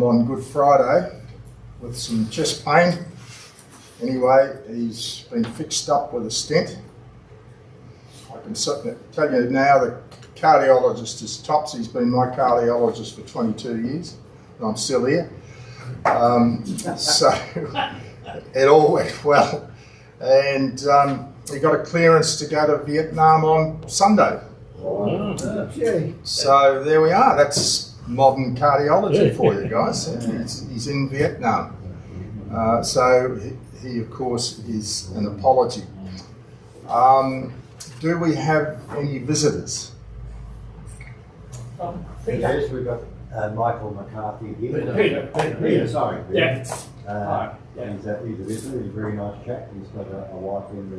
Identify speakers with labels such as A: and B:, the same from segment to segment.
A: hospital on Good Friday with some chest pain. Anyway, he's been fixed up with a stent. I can tell you now the cardiologist is tops. He's been my cardiologist for 22 years and I'm still here. So it all went well. And he got a clearance to go to Vietnam on Sunday. So there we are. That's modern cardiology for you guys. He's in Vietnam. So he of course is an apology. Do we have any visitors?
B: Yes, we've got Michael McCarthy here. Peter, sorry.
C: Yeah.
B: He's a visitor. He's a very nice chap. He's got a wife in the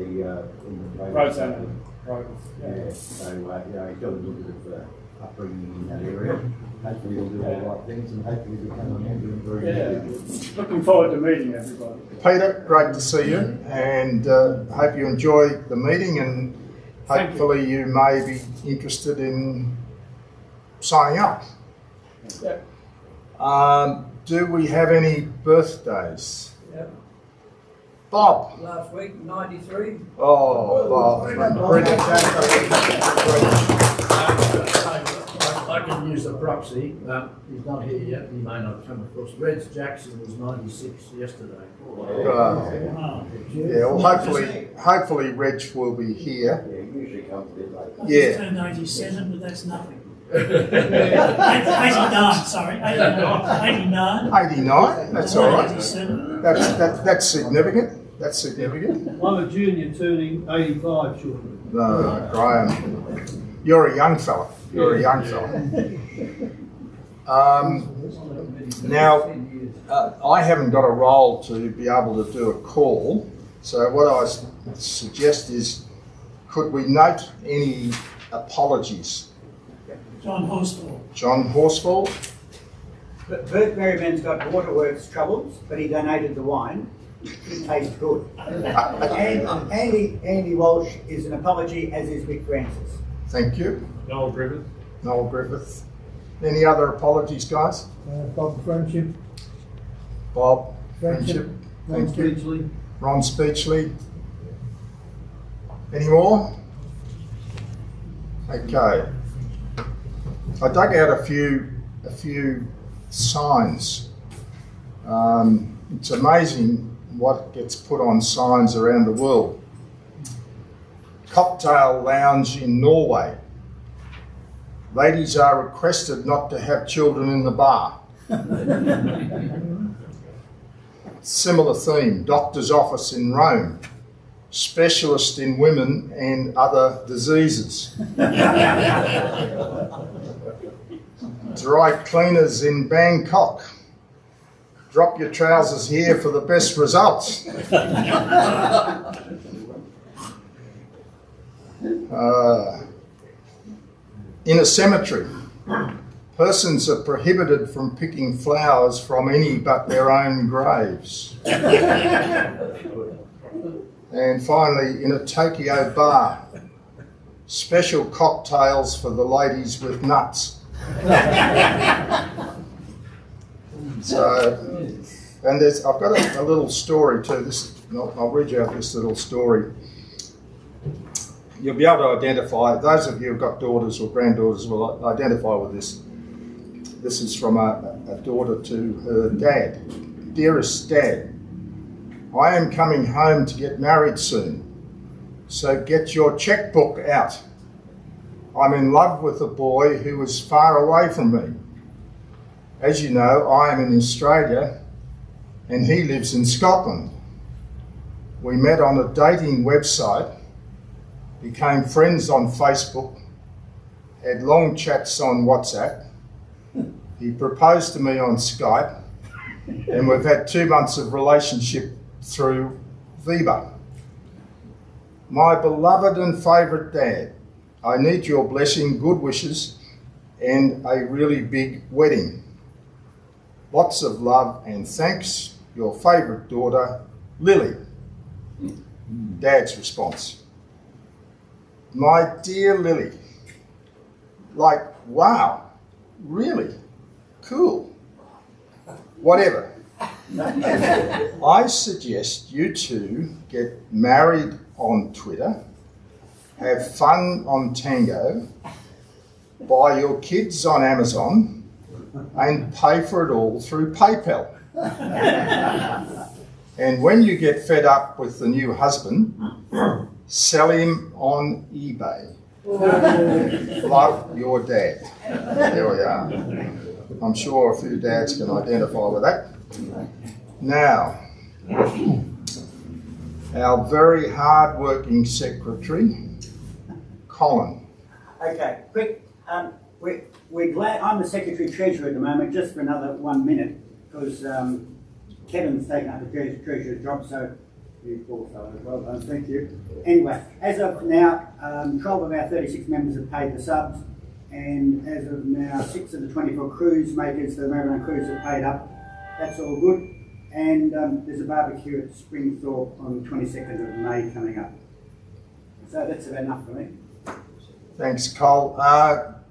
C: Road center.
B: Yeah. So he's got a little bit of upbringing in that area. Hopefully he'll do all the right things and hopefully become a member and very good.
C: Looking forward to meeting everybody.
A: Peter, great to see you, and hope you enjoy the meeting, and hopefully you may be interested in signing up.
C: Yeah.
A: Do we have any birthdays?
D: Yep.
A: Bob.
D: Last week, 93.
A: Oh, Bob. Brilliant.
E: I can use a proxy. He's not here yet. He may not come across. Reg Jackson was 96 yesterday.
A: Yeah, well, hopefully Reg will be here.
B: Yeah, he usually comes a bit late.
A: Yeah.
F: Turned 87, but that's nothing. 89, sorry, 89.
A: 89, that's all right.
F: 87.
A: That's significant. That's significant.
G: I'm a junior turning 85 shortly.
A: No, Graham, you're a young fella. You're a young fella. Now, I haven't got a role to be able to do a call, so what I suggest is, could we note any apologies?
F: John Horsfall.
A: John Horsfall?
H: Bert Merriman's got waterworks troubles, but he donated the wine. It tastes good. And Andy Walsh is an apology, as is Mick Francis.
A: Thank you.
C: Noel Griffith.
A: Noel Griffith. Any other apologies, guys?
E: Bob Friendship.
A: Bob Friendship.
E: Ron
A: Thank you.
E: Speechley.
A: Ron Speechley. Any more? Okay. I dug out a few signs. It's amazing what gets put on signs around the world. Cocktail lounge in Norway. Ladies are requested not to have children in the bar. Similar theme, doctor's office in Rome. Specialist in women and other diseases. Dry cleaners in Bangkok. Drop your trousers here for the best results. In a cemetery, persons are prohibited from picking flowers from any but their own graves. And finally, in a Tokyo bar, special cocktails for the ladies with nuts. So, and I've got a little story too. I'll read you out this little story. You'll be able to identify, those of you who've got daughters or granddaughters will identify with this. This is from a daughter to her dad. Dearest Dad, I am coming home to get married soon, so get your checkbook out. I'm in love with a boy who is far away from me. As you know, I am in Australia and he lives in Scotland. We met on a dating website, became friends on Facebook, had long chats on WhatsApp. He proposed to me on Skype, and we've had 2 months of relationship through Viber. My beloved and favourite Dad, I need your blessing, good wishes, and a really big wedding. Lots of love and thanks, your favourite daughter, Lily. Dad's response. My dear Lily, like, wow, really? Cool. whatever. I suggest you two get married on Twitter, have fun on Tango, buy your kids on Amazon, and pay for it all through PayPal. And when you get fed up with the new husband, sell him on eBay. Love your dad. There we are. I'm sure a few dads can identify with that. Now, our very hard-working secretary, Colin.
H: Okay, quick. We're glad. I'm the secretary treasurer at the moment, just for another 1 minute, because Kevin's taken up the treasurer's job. So you poor fellow, well done, thank you. Anyway, as of now, 12 of our 36 members have paid the subs, and as of now, 6 of the 24 cruise makers, the Maribyrnong Cruise, have paid up. That's all good. And there's a barbecue at Springthorpe on the 22nd of May coming up. So that's about enough for me.
A: Thanks, Cole.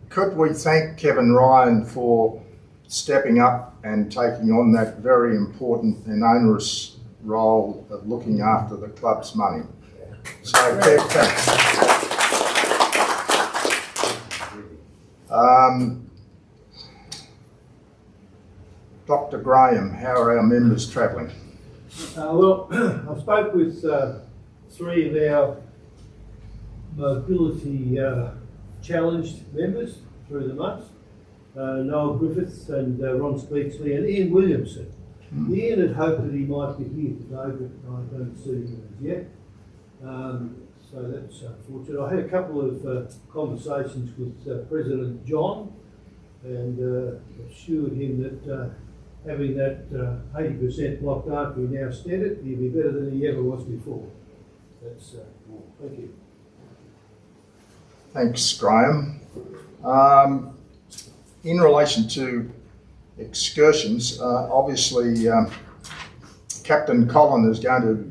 A: Could we thank Kevin Ryan for stepping up and taking on that very important and onerous role of looking after the club's money? So, Kev, thanks. Dr. Graham, how are our members travelling?
G: Well, I spoke with 3 of our mobility challenged members through the month, Noel Griffiths and Ron Speaksley and Ian Williamson. Ian had hoped that he might be here today, but I don't see him as yet. So that's unfortunate. I had a couple of conversations with President John and assured him that having that 80% blocked artery now stented, he'll be better than he ever was before. That's thank you.
A: Thanks, Graham. In relation to excursions, obviously Captain Colin is going to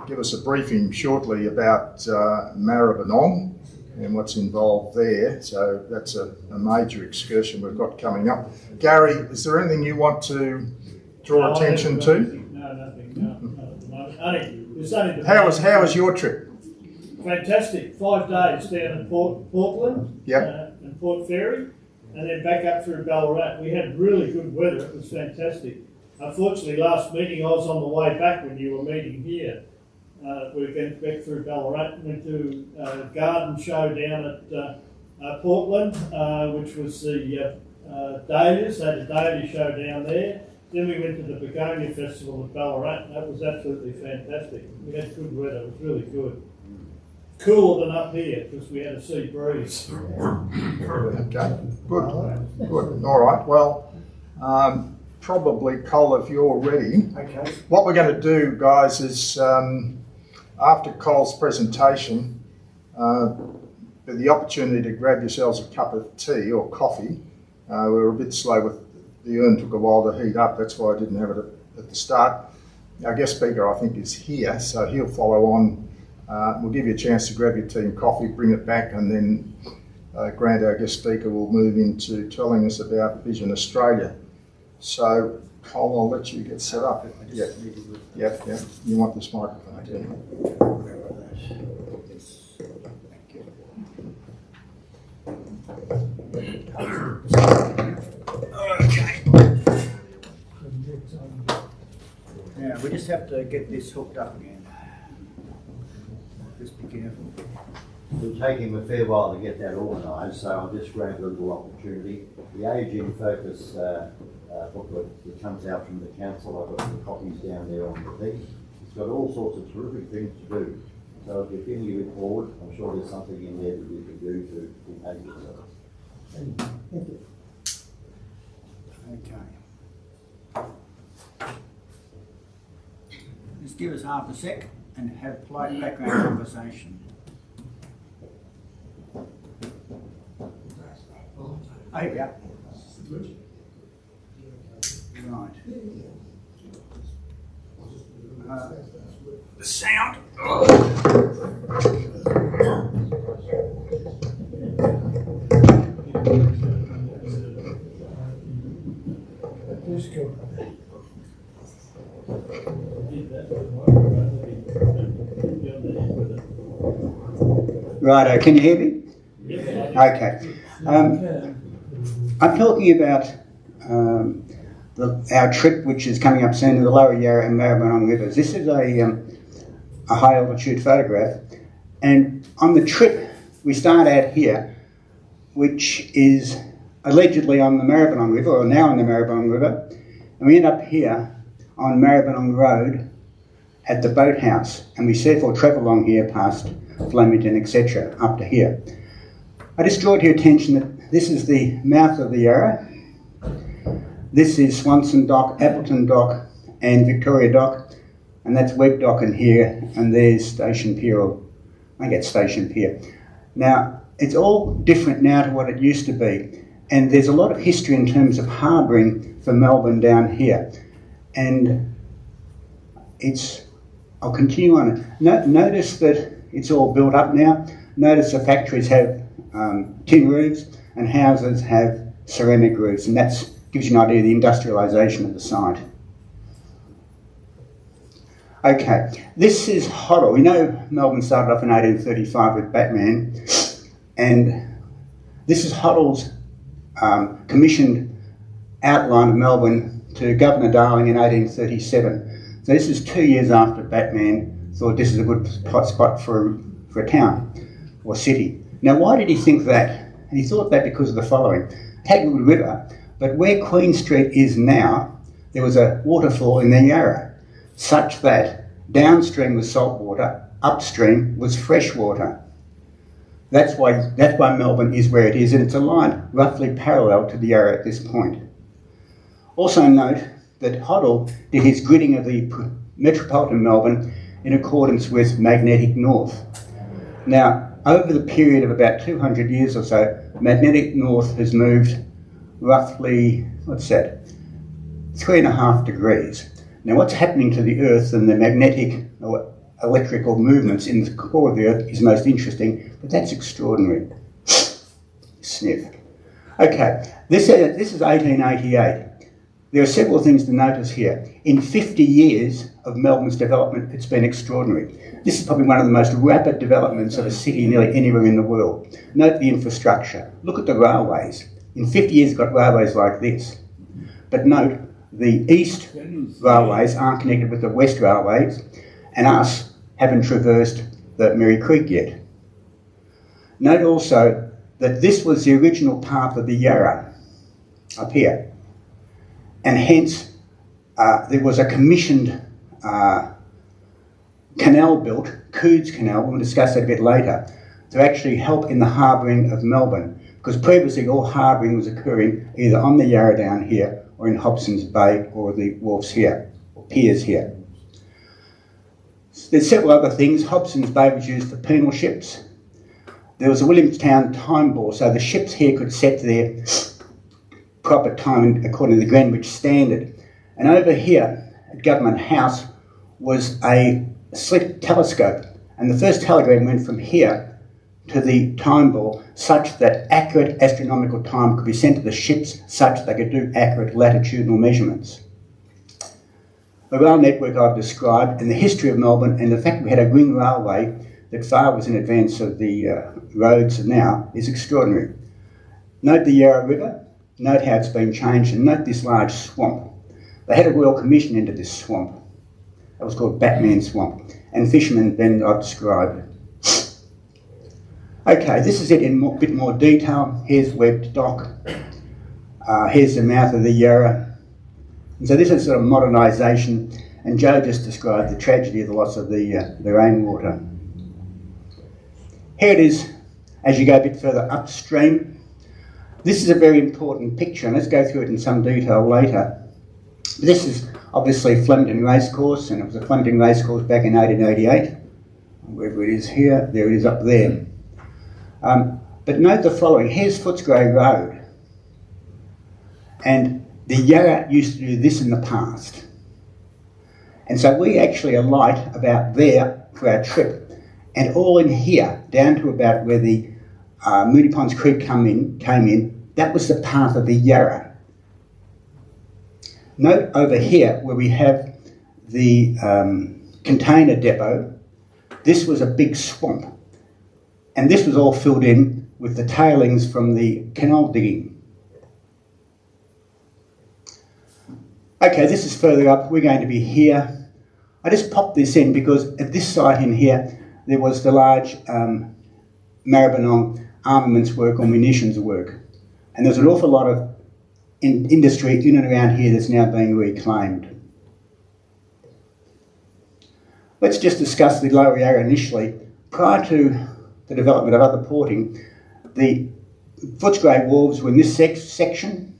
A: give us a briefing shortly about Maribyrnong and what's involved there. So that's a major excursion we've got coming up. Gary, is there anything you want to draw attention to?
C: No, nothing. No, at the moment. Only
A: How was your trip?
C: fantastic. 5 days down in Portland
A: Yep.
C: and Port Fairy, and then back up through Ballarat. We had really good weather. It was fantastic. Unfortunately, last meeting I was on the way back when you were meeting here. We went back through Ballarat and went to a garden show down at Portland, which was the Dahlias. They had a Dahlia show down there. Then we went to the Begonia Festival at Ballarat. That was absolutely fantastic. We had good weather. It was really good. Cooler than up here because we had a sea breeze.
A: Okay, good. All right. Well, probably, Cole, if you're ready.
H: Okay.
A: What we're going to do, guys, is after Cole's presentation, for the opportunity to grab yourselves a cup of tea or coffee. We were a bit slow with the urn, took a while to heat up. That's why I didn't have it at the start. Our guest speaker, I think, is here, so he'll follow on. We'll give you a chance to grab your tea and coffee, bring it back, and then Grant, our guest speaker, will move into telling us about Vision Australia. So, Cole, I'll let you get set up. Yeah. You want this microphone? Okay.
H: Now, we just have to get this hooked up again. Just be careful.
B: It'll take him a fair while to get that organised, so I'll just grab a little opportunity. The Age in Focus booklet that comes out from the council, I've got the copies down there on the thing. It's got all sorts of terrific things to do. So if you're feeling a bit bored, I'm sure there's something in there that you can do to behave yourself.
H: Thank you. Okay. Just give us half a sec and have polite background conversation. Oh, here we are. Right. The sound.
C: did that, but be on the end with it.
D: Righto, can you hear me?
C: Yes,
D: Okay. I'm talking about our trip, which is coming up soon, to the Lower Yarra and Maribyrnong Rivers. This is a high altitude photograph, and on the trip we start out here, which is allegedly on the Maribyrnong River, or now on the Maribyrnong River, and we end up here on Maribyrnong Road at the boathouse, and we therefore travel along here past Flemington, etc., up to here. I just draw to your attention that this is the mouth of the Yarra. This is Swanson Dock, Appleton Dock and Victoria Dock, and that's Webb Dock in here, and there's Station Pier, or I think it's Station Pier. Now, it's all different now to what it used to be, and there's a lot of history in terms of harbouring for Melbourne down here, and I'll continue on. Notice that it's all built up now. Notice the factories have tin roofs and houses have ceramic roofs, and that gives you an idea of the industrialisation of the site. Okay, this is Hoddle. We know Melbourne started off in 1835 with Batman, and this is Hoddle's commissioned outline of Melbourne to Governor Darling in 1837. So this is 2 years after Batman thought this is a good hot spot for a town or city. Now, why did he think that? And he thought that because of the following. Had a good river, but where Queen Street is now, there was a waterfall in the Yarra, such that downstream was salt water, upstream was fresh water. That's why Melbourne is where it is, and it's a line roughly parallel to the Yarra at this point. Also note that Hoddle did his gridding of the metropolitan Melbourne in accordance with magnetic north. Now, over the period of about 200 years or so, magnetic north has moved roughly, what's that, 3.5 degrees. Now, what's happening to the Earth and the magnetic or electrical movements in the core of the Earth is most interesting, but that's extraordinary. Sniff. Okay, this is 1888. There are several things to notice here. In 50 years of Melbourne's development, it's been extraordinary. This is probably one of the most rapid developments of a city nearly anywhere in the world. Note the infrastructure. Look at the railways. In 50 years, you've got railways like this. But note, the east railways aren't connected with the west railways, and us haven't traversed the Merry Creek yet. Note also that this was the original path of the Yarra, up here. And hence, there was a commissioned canal built, Cood's Canal, we'll discuss that a bit later, to actually help in the harbouring of Melbourne, because previously all harbouring was occurring either on the Yarra down here or in Hobson's Bay or the wharfs here, or piers here. There's several other things. Hobson's Bay was used for penal ships. There was a Williamstown time ball, so the ships here could set their proper time according to the Greenwich Standard. And over here at Government House was a slit telescope, and the first telegram went from here to the time ball such that accurate astronomical time could be sent to the ships such they could do accurate latitudinal measurements. The rail network I've described and the history of Melbourne and the fact that we had a ring railway that far was in advance of the roads now is extraordinary. Note the Yarra River, note how it's been changed, and note this large swamp. They had a royal commission into this swamp. That was called Batman Swamp, and fishermen then I've described. Okay, this is it in a bit more detail. Here's Webb Dock. Here's the mouth of the Yarra. And so this is sort of modernisation, and Joe just described the tragedy of the loss of the rainwater. Here it is as you go a bit further upstream. This is a very important picture, and let's go through it in some detail later. This is obviously Flemington Racecourse, and it was a Flemington Racecourse back in 1888. Wherever it is here, there it is up there. But note the following. Here's Footscray Road. And the Yarra used to do this in the past. And so we actually alight about there for our trip. And all in here, down to about where the Moody Ponds Creek came in, that was the path of the Yarra. Note over here where we have the container depot, this was a big swamp. And this was all filled in with the tailings from the canal digging. Okay, this is further up. We're going to be here. I just popped this in because at this site in here, there was the large Maribyrnong armaments work or munitions work. And there's an awful lot of industry in and around here that's now being reclaimed. Let's just discuss the Lower Yarra initially. Prior to the development of other porting, the Footscray wharves were in this section,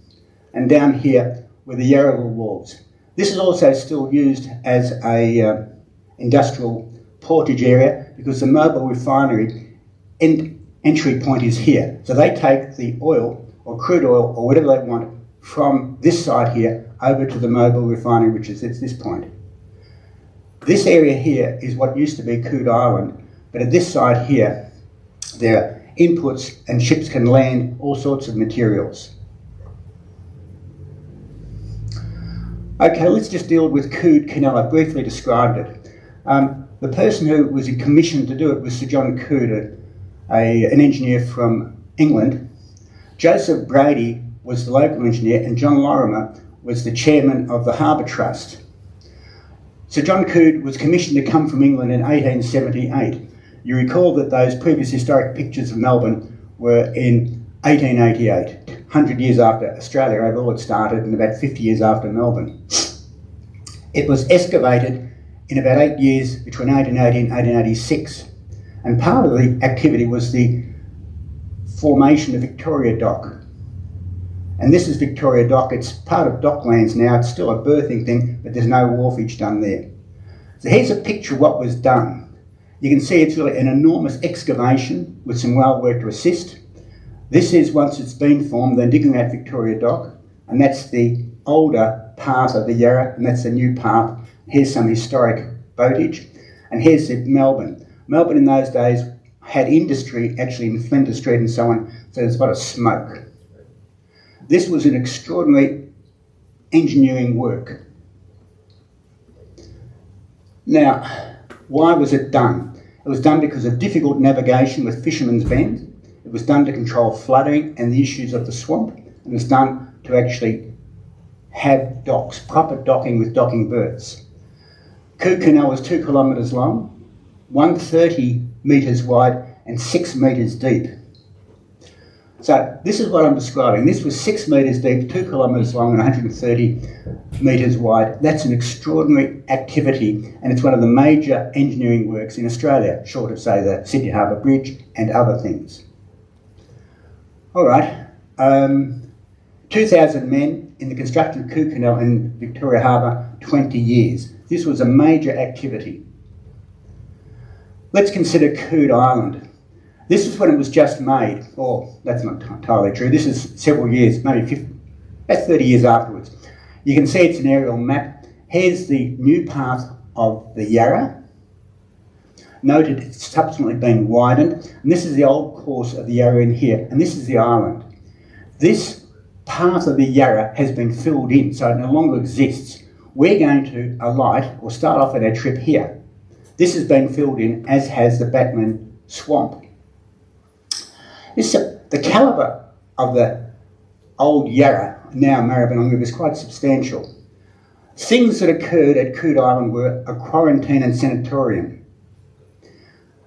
D: and down here were the Yarraville wharves. This is also still used as a industrial portage area because the mobile refinery entry point is here. So they take the oil or crude oil or whatever they want from this side here over to the mobile refinery, which is at this point. This area here is what used to be Coode Island, but at this side here, there are inputs and ships can land all sorts of materials. Okay, let's just deal with Coode Canal. I briefly described it. The person who was commissioned to do it was Sir John Coode, an engineer from England. Joseph Brady was the local engineer, and John Lorimer was the chairman of the Harbour Trust. Sir John Coode was commissioned to come from England in 1878. You recall that those previous historic pictures of Melbourne were in 1888, 100 years after Australia overall had started and about 50 years after Melbourne. It was excavated in about 8 years between 1880 and 1886, and part of the activity was the formation of Victoria Dock. And this is Victoria Dock. It's part of Docklands now. It's still a berthing thing, but there's no wharfage done there. So here's a picture of what was done. You can see it's really an enormous excavation with some rail work to assist. This is, once it's been formed, they're digging out Victoria Dock, and that's the older part of the Yarra, and that's the new part. Here's some historic boatage, and here's the Melbourne. Melbourne in those days had industry actually in Flinders Street and so on, so there's a lot of smoke. This was an extraordinary engineering work. Now, why was it done? It was done because of difficult navigation with Fisherman's Bend. It was done to control flooding and the issues of the swamp. It was done to actually have docks, proper docking with docking berths. Coode Canal was 2 kilometres long, 130 metres wide and 6 metres deep. So this is what I'm describing. This was 6 metres deep, 2 kilometres long and 130 metres wide. That's an extraordinary activity, and it's one of the major engineering works in Australia, short of, say, the Sydney Harbour Bridge and other things. All right, 2,000 men in the construction of Coode Canal in Victoria Harbour, 20 years. This was a major activity. Let's consider Coode Island. This is when it was just made. Oh, that's not entirely true. This is several years, maybe 50, about 30 years afterwards. You can see it's an aerial map. Here's the new part of the Yarra. Noted it's subsequently been widened. And this is the old course of the Yarra in here. And this is the island. This part of the Yarra has been filled in, so it no longer exists. We're going to alight or start off at our trip here. This has been filled in, as has the Batman Swamp. The calibre of the old Yarra, now Maribyrnong River, is quite substantial. Things that occurred at Coode Island were a quarantine and sanatorium.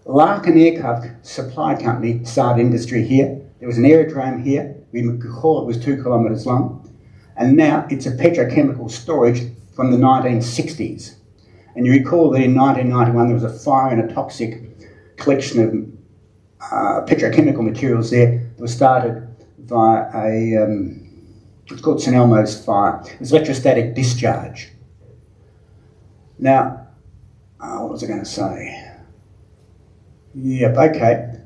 D: Larkin Aircraft Supply Company started industry here. There was an aerodrome here. We recall it was 2 kilometres long. And now it's a petrochemical storage from the 1960s. And you recall that in 1991 there was a fire in a toxic collection of petrochemical materials there that was started via it's called St Elmo's fire. It was electrostatic discharge. Now, what was I going to say? Yep, okay.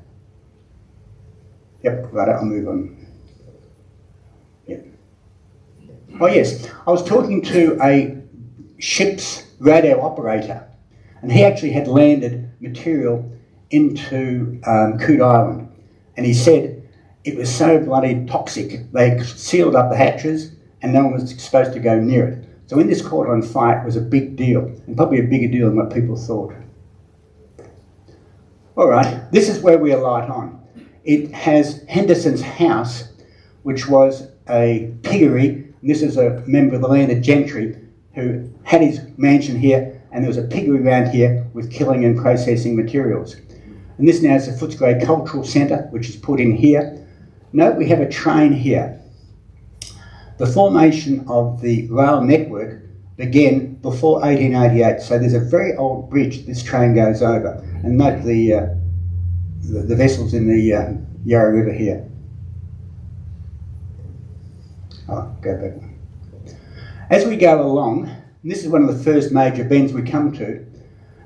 D: Yep, right, I'll move on. Yep. Oh yes, I was talking to a ship's radio operator, and he actually had landed material into Coode Island, and he said it was so bloody toxic they sealed up the hatches and no one was supposed to go near it. So when this caught on fire, it was a big deal, and probably a bigger deal than what people thought. All right, this is where we alight on. It has Henderson's house, which was a piggery. And this is a member of the landed gentry who had his mansion here, and there was a piggery around here with killing and processing materials. And this now is the Footscray Cultural Centre, which is put in here. Note we have a train here. The formation of the rail network began before 1888, so there's a very old bridge this train goes over. And note the vessels in the Yarra River here. Oh, go back. As we go along, and this is one of the first major bends we come to.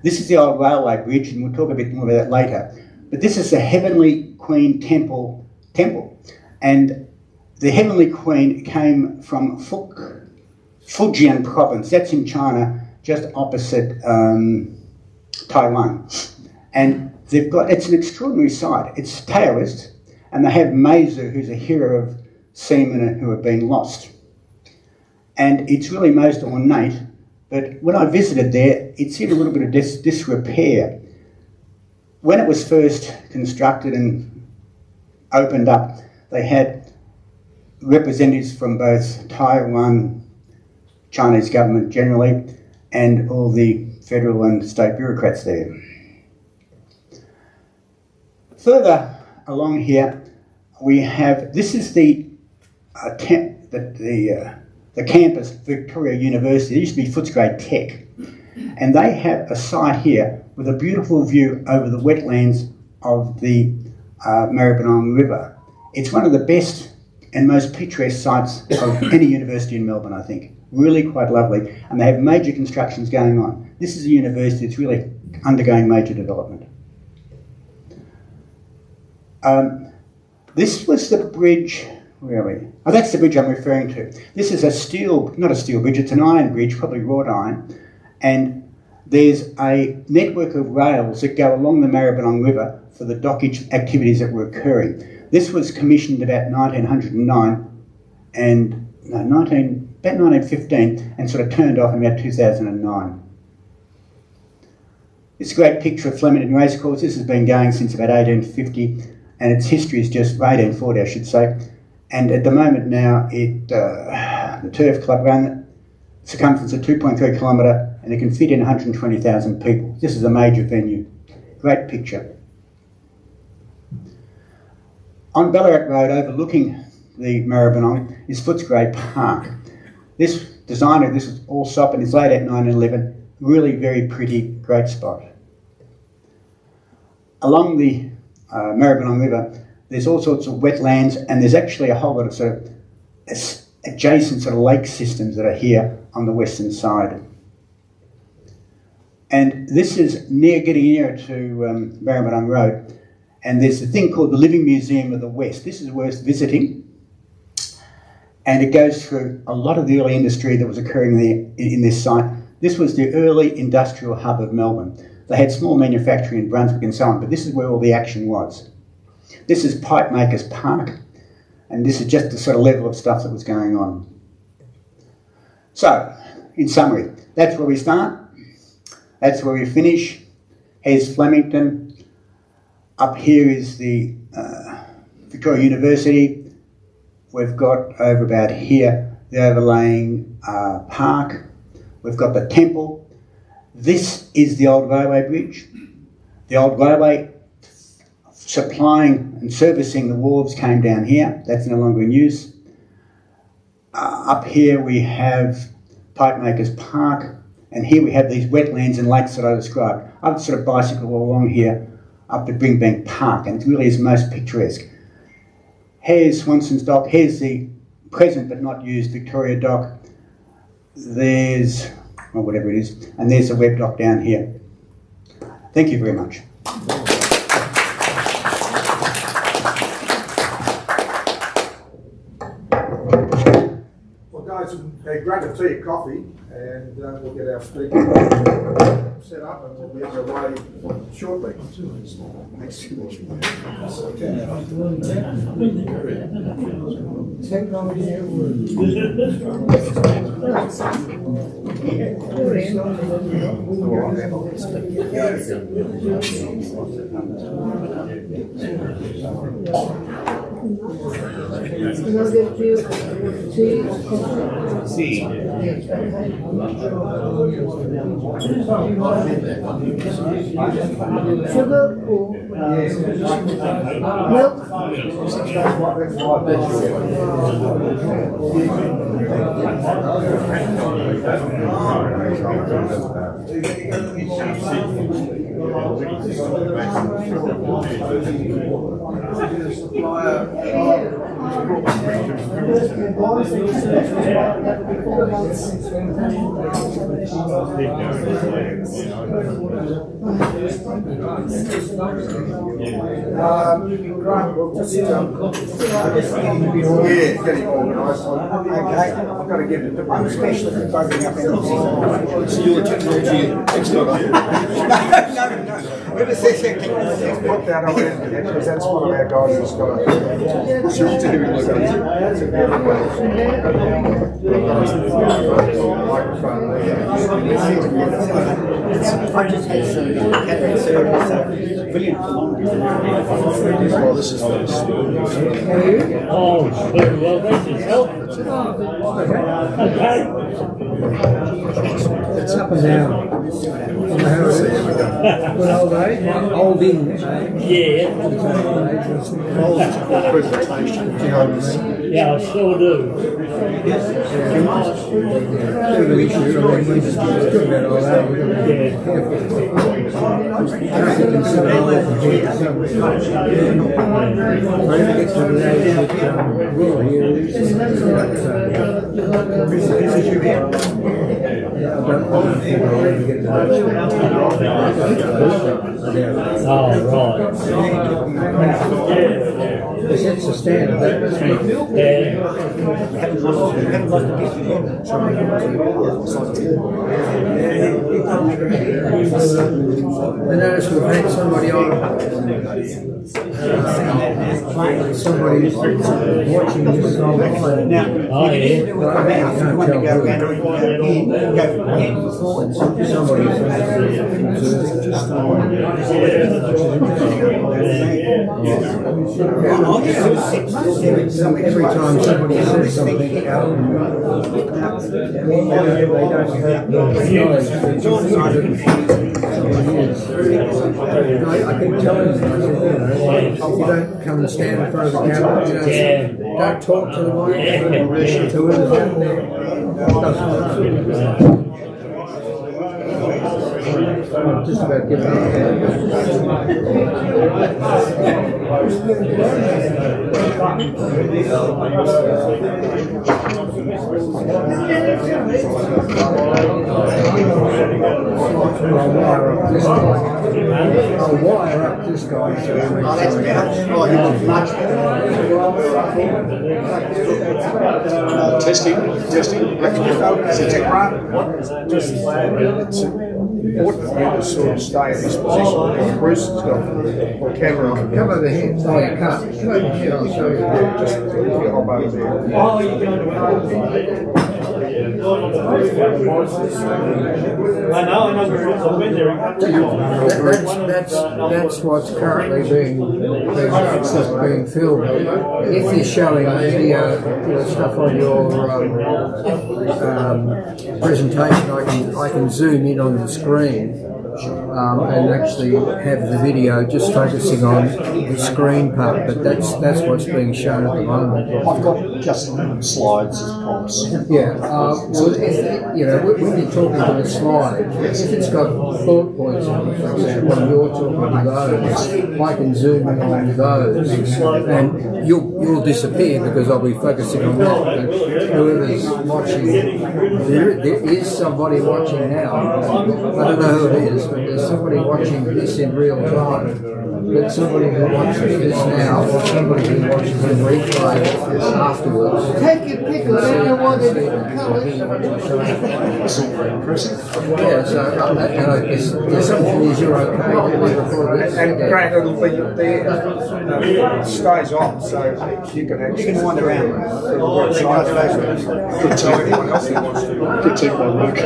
D: This is the old railway bridge, and we'll talk a bit more about that later. But this is the Heavenly Queen Temple. And the Heavenly Queen came from Fujian province. That's in China, just opposite Taiwan. And they've got, it's an extraordinary site. It's Taoist, and they have Meizu, who's a hero of seamen who have been lost. And it's really most ornate, but when I visited there, it's in a little bit of disrepair. When it was first constructed and opened up, they had representatives from both Taiwan, Chinese government generally, and all the federal and state bureaucrats there. Further along here, we have, this is the campus, Victoria University. It used to be Footscray Tech. And they have a site here with a beautiful view over the wetlands of the Maribyrnong River. It's one of the best and most picturesque sites of any university in Melbourne, I think. Really quite lovely. And they have major constructions going on. This is a university that's really undergoing major development. This was the bridge, where are we? Oh, that's the bridge I'm referring to. This is a steel, not a steel bridge, it's an iron bridge, probably wrought iron. And there's a network of rails that go along the Maribyrnong River for the dockage activities that were occurring. This was commissioned about 1909 and, about 1915 and sort of turned off in about 2009. It's a great picture of Flemington Racecourse. This has been going since about 1850 and its history is just 1840, I should say. And at the moment now, the Turf Club ran it, circumference of 2.3 kilometre, and it can fit in 120,000 people. This is a major venue. Great picture. On Ballarat Road, overlooking the Maribyrnong, is Footscray Park. This design of this was Allsop, and it's laid out 1911. Really very pretty, great spot. Along the Maribyrnong River, there's all sorts of wetlands, and there's actually a whole lot of sort of adjacent sort of lake systems that are here on the western side. And this is getting nearer to Maribyrnong Road, and there's a thing called the Living Museum of the West. This is worth visiting, and it goes through a lot of the early industry that was occurring there in this site. This was the early industrial hub of Melbourne. They had small manufacturing in Brunswick and so on, but this is where all the action was. This is Pipe Makers Park, and this is just the sort of level of stuff that was going on. So, in summary, that's where we start, that's where we finish. Here's Flemington. Up here is the Victoria University. We've got over about here the overlaying park. We've got the temple. This is the old railway bridge. The old railway supplying and servicing the wharves came down here. That's no longer in use. Up here we have Pipe Makers Park, and here we have these wetlands and lakes that I described. I've sort of bicycled along here up to Bringbank Park, and it really is most picturesque. Here's Swanson's Dock. Here's the present but not used Victoria Dock. There's, or whatever it is, and there's the Webb Dock down here. Thank you very much.
A: Well, guys, grab a tea or coffee, and we'll get our speaker set up, and we'll be on our way shortly.
I: Sugar or milk?
A: Grant, we'll just getting organised. Okay, I've got to get it.
H: I'm especially for bugging up anything.
A: So you're a technology expert, are you?
H: No. We're the technology expert.
A: Put that on there, because that's one of our guys who's got a shoot to do with that's a good microphone there.
H: I just had some cataract surgery, so brilliant for long.
A: Well, this is first.
C: Oh, well, that's his help. Okay.
J: It's up and down. How is it? Good old age? Old in.
C: Yeah. Yeah, I sure do.
J: Bit of an issue. I mean, we just talk about all that. We've got to be careful. You have to consider all that compared to some. When it gets to the age that rural here is, I don't think I'll ever get to that.
C: Oh, right.
J: Because that's the standard, that's I notice we've had somebody on, somebody's watching this online.
C: Oh, yeah.
J: But I can't tell who. Somebody's every time somebody says something out, they don't have knowledge. I can tell him, if you don't come and stand in front of the camera, don't talk to the mic, to whoever's out there. I'm just about giving I'll wire up this guy.
A: Testing. Important to sort of stay in this position. Bruce has got the camera on.
J: Cover the head. Oh, you can't. Yeah, I'll show you.
A: Just if you hop over there.
C: Oh, you're going to I know I've been there.
J: That's what's currently being filmed. If you're showing video stuff on your presentation, I can zoom in on the screen and actually have the video just focusing on the screen part. But that's what's being shown at the moment.
A: I've got just slides as prompts.
J: Yeah. Well, if, when you're talking to a slide, if it's got bullet points on it, for example, and you're talking to those, I can zoom in on those, and you'll disappear because I'll be focusing on that. But whoever's watching, there is somebody watching now. I don't know who it is. announcement, there's somebody watching this in real time. But somebody who watches this now, or somebody who watches the replay afterwards.
I: Take your pick, whatever you want in colours.
A: That's all very impressive.
J: Yeah, so and I guess the assumption is you're okay.
A: And Grant, it'll be there, stays on, so you can actually.
H: You can wander around.
A: Could tell anyone else who wants to. Could take my work.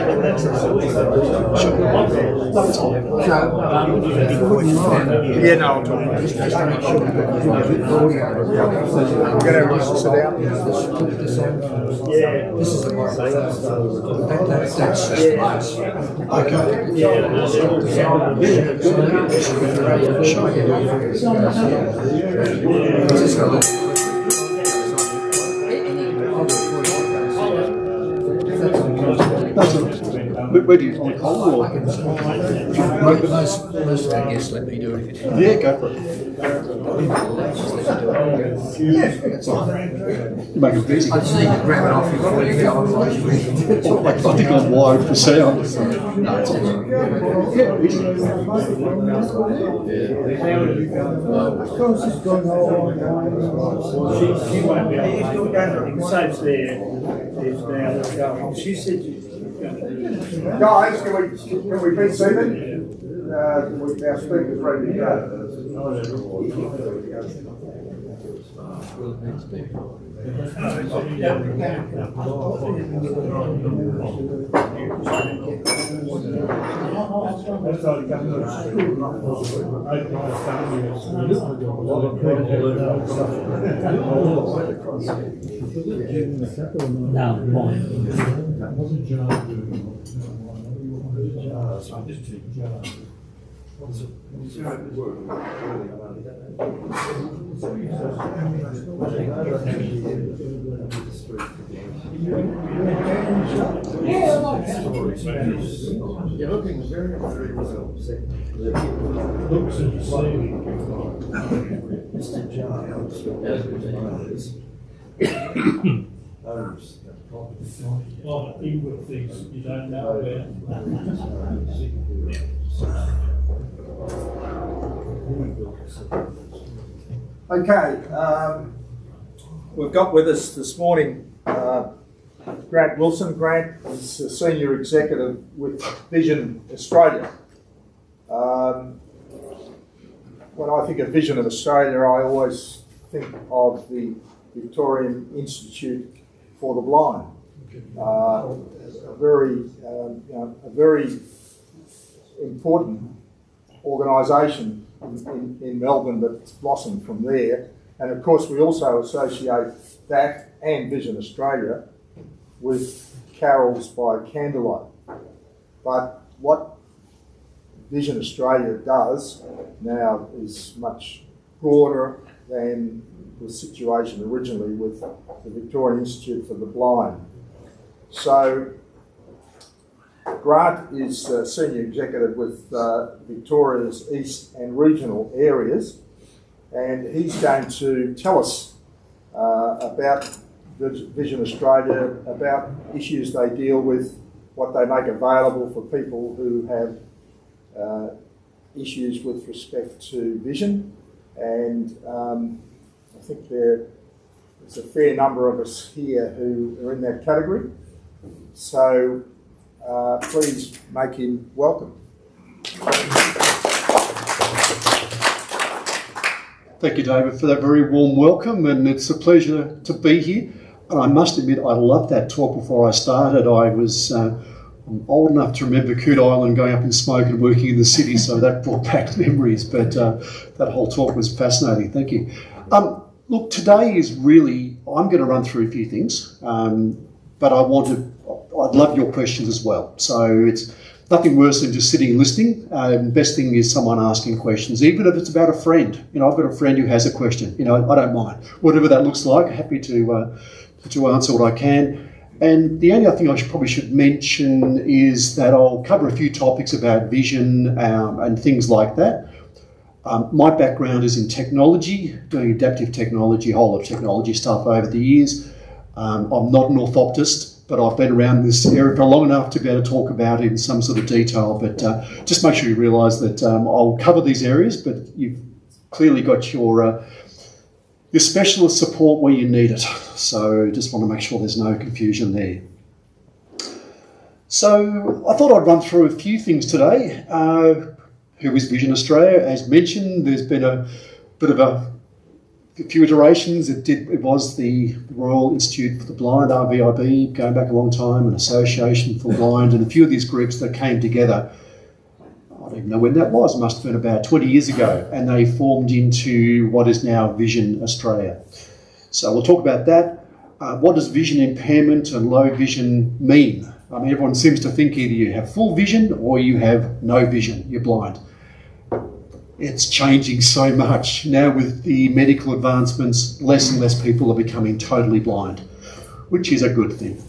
A: Yeah, no, I'll talk about it.
J: Just to make sure that
A: We're going to sit down.
C: Yeah.
J: this is the one. That's
A: Okay.
D: Where do you want to call or?
J: Most of our guests let me do it.
D: Yeah, go for it. You make it busy.
J: I just need to grab it off before you go.
D: I think I'm wired for sound. So.
J: No, it's
D: Yeah, easy.
C: She won't be able to. Saves there is now. She said.
A: Guys, can we be seated? Our speakers ready to go.
E: You're looking very, very well. Mr. Giles owns the property.
C: Well, inward things you don't know about.
A: Okay, we've got with us this morning Grant Wilson. Grant is a senior executive with Vision Australia. When I think of Vision of Australia, I always think of the Victorian Institute for the Blind. A very important organisation in Melbourne that's blossomed from there. And of course we also associate that and Vision Australia with carols by candlelight. But what Vision Australia does now is much broader than the situation originally with the Victorian Institute for the Blind. So Grant is Senior Executive with Victoria's East and Regional areas, and he's going to tell us about Vision Australia, about issues they deal with, what they make available for people who have issues with respect to vision, and I think there's a fair number of us here who are in that category. So please make him welcome.
D: Thank you, David, for that very warm welcome, and it's a pleasure to be here. And I must admit, I loved that talk before I started. I was I'm old enough to remember Coot Island going up in smoke and working in the city, so that brought back memories. But that whole talk was fascinating. Thank you. Look, today is really, I'm going to run through a few things, but I'd love your questions as well. So it's nothing worse than just sitting and listening. Best thing is someone asking questions, even if it's about a friend. You know, I've got a friend who has a question. You know, I don't mind. Whatever that looks like, happy to answer what I can. And the only other thing I probably should mention is that I'll cover a few topics about vision and things like that. My background is in technology, doing adaptive technology, whole of technology stuff over the years. I'm not an orthoptist,
K: but I've been around this area for long enough to be able to talk about it in some sort of detail. But just make sure you realise that I'll cover these areas, but you've clearly got your specialist support where you need it. So just want to make sure there's no confusion there. So I thought I'd run through a few things today. Who is Vision Australia? As mentioned, there's been a bit of a few iterations. It was the Royal Institute for the Blind, RVIB, going back a long time, an association for the blind, and a few of these groups that came together. I don't even know when that was. It must have been about 20 years ago, and they formed into what is now Vision Australia. So we'll talk about that. What does vision impairment and low vision mean? I mean, everyone seems to think either you have full vision or you have no vision, you're blind. It's changing so much. Now with the medical advancements, less and less people are becoming totally blind, which is a good thing.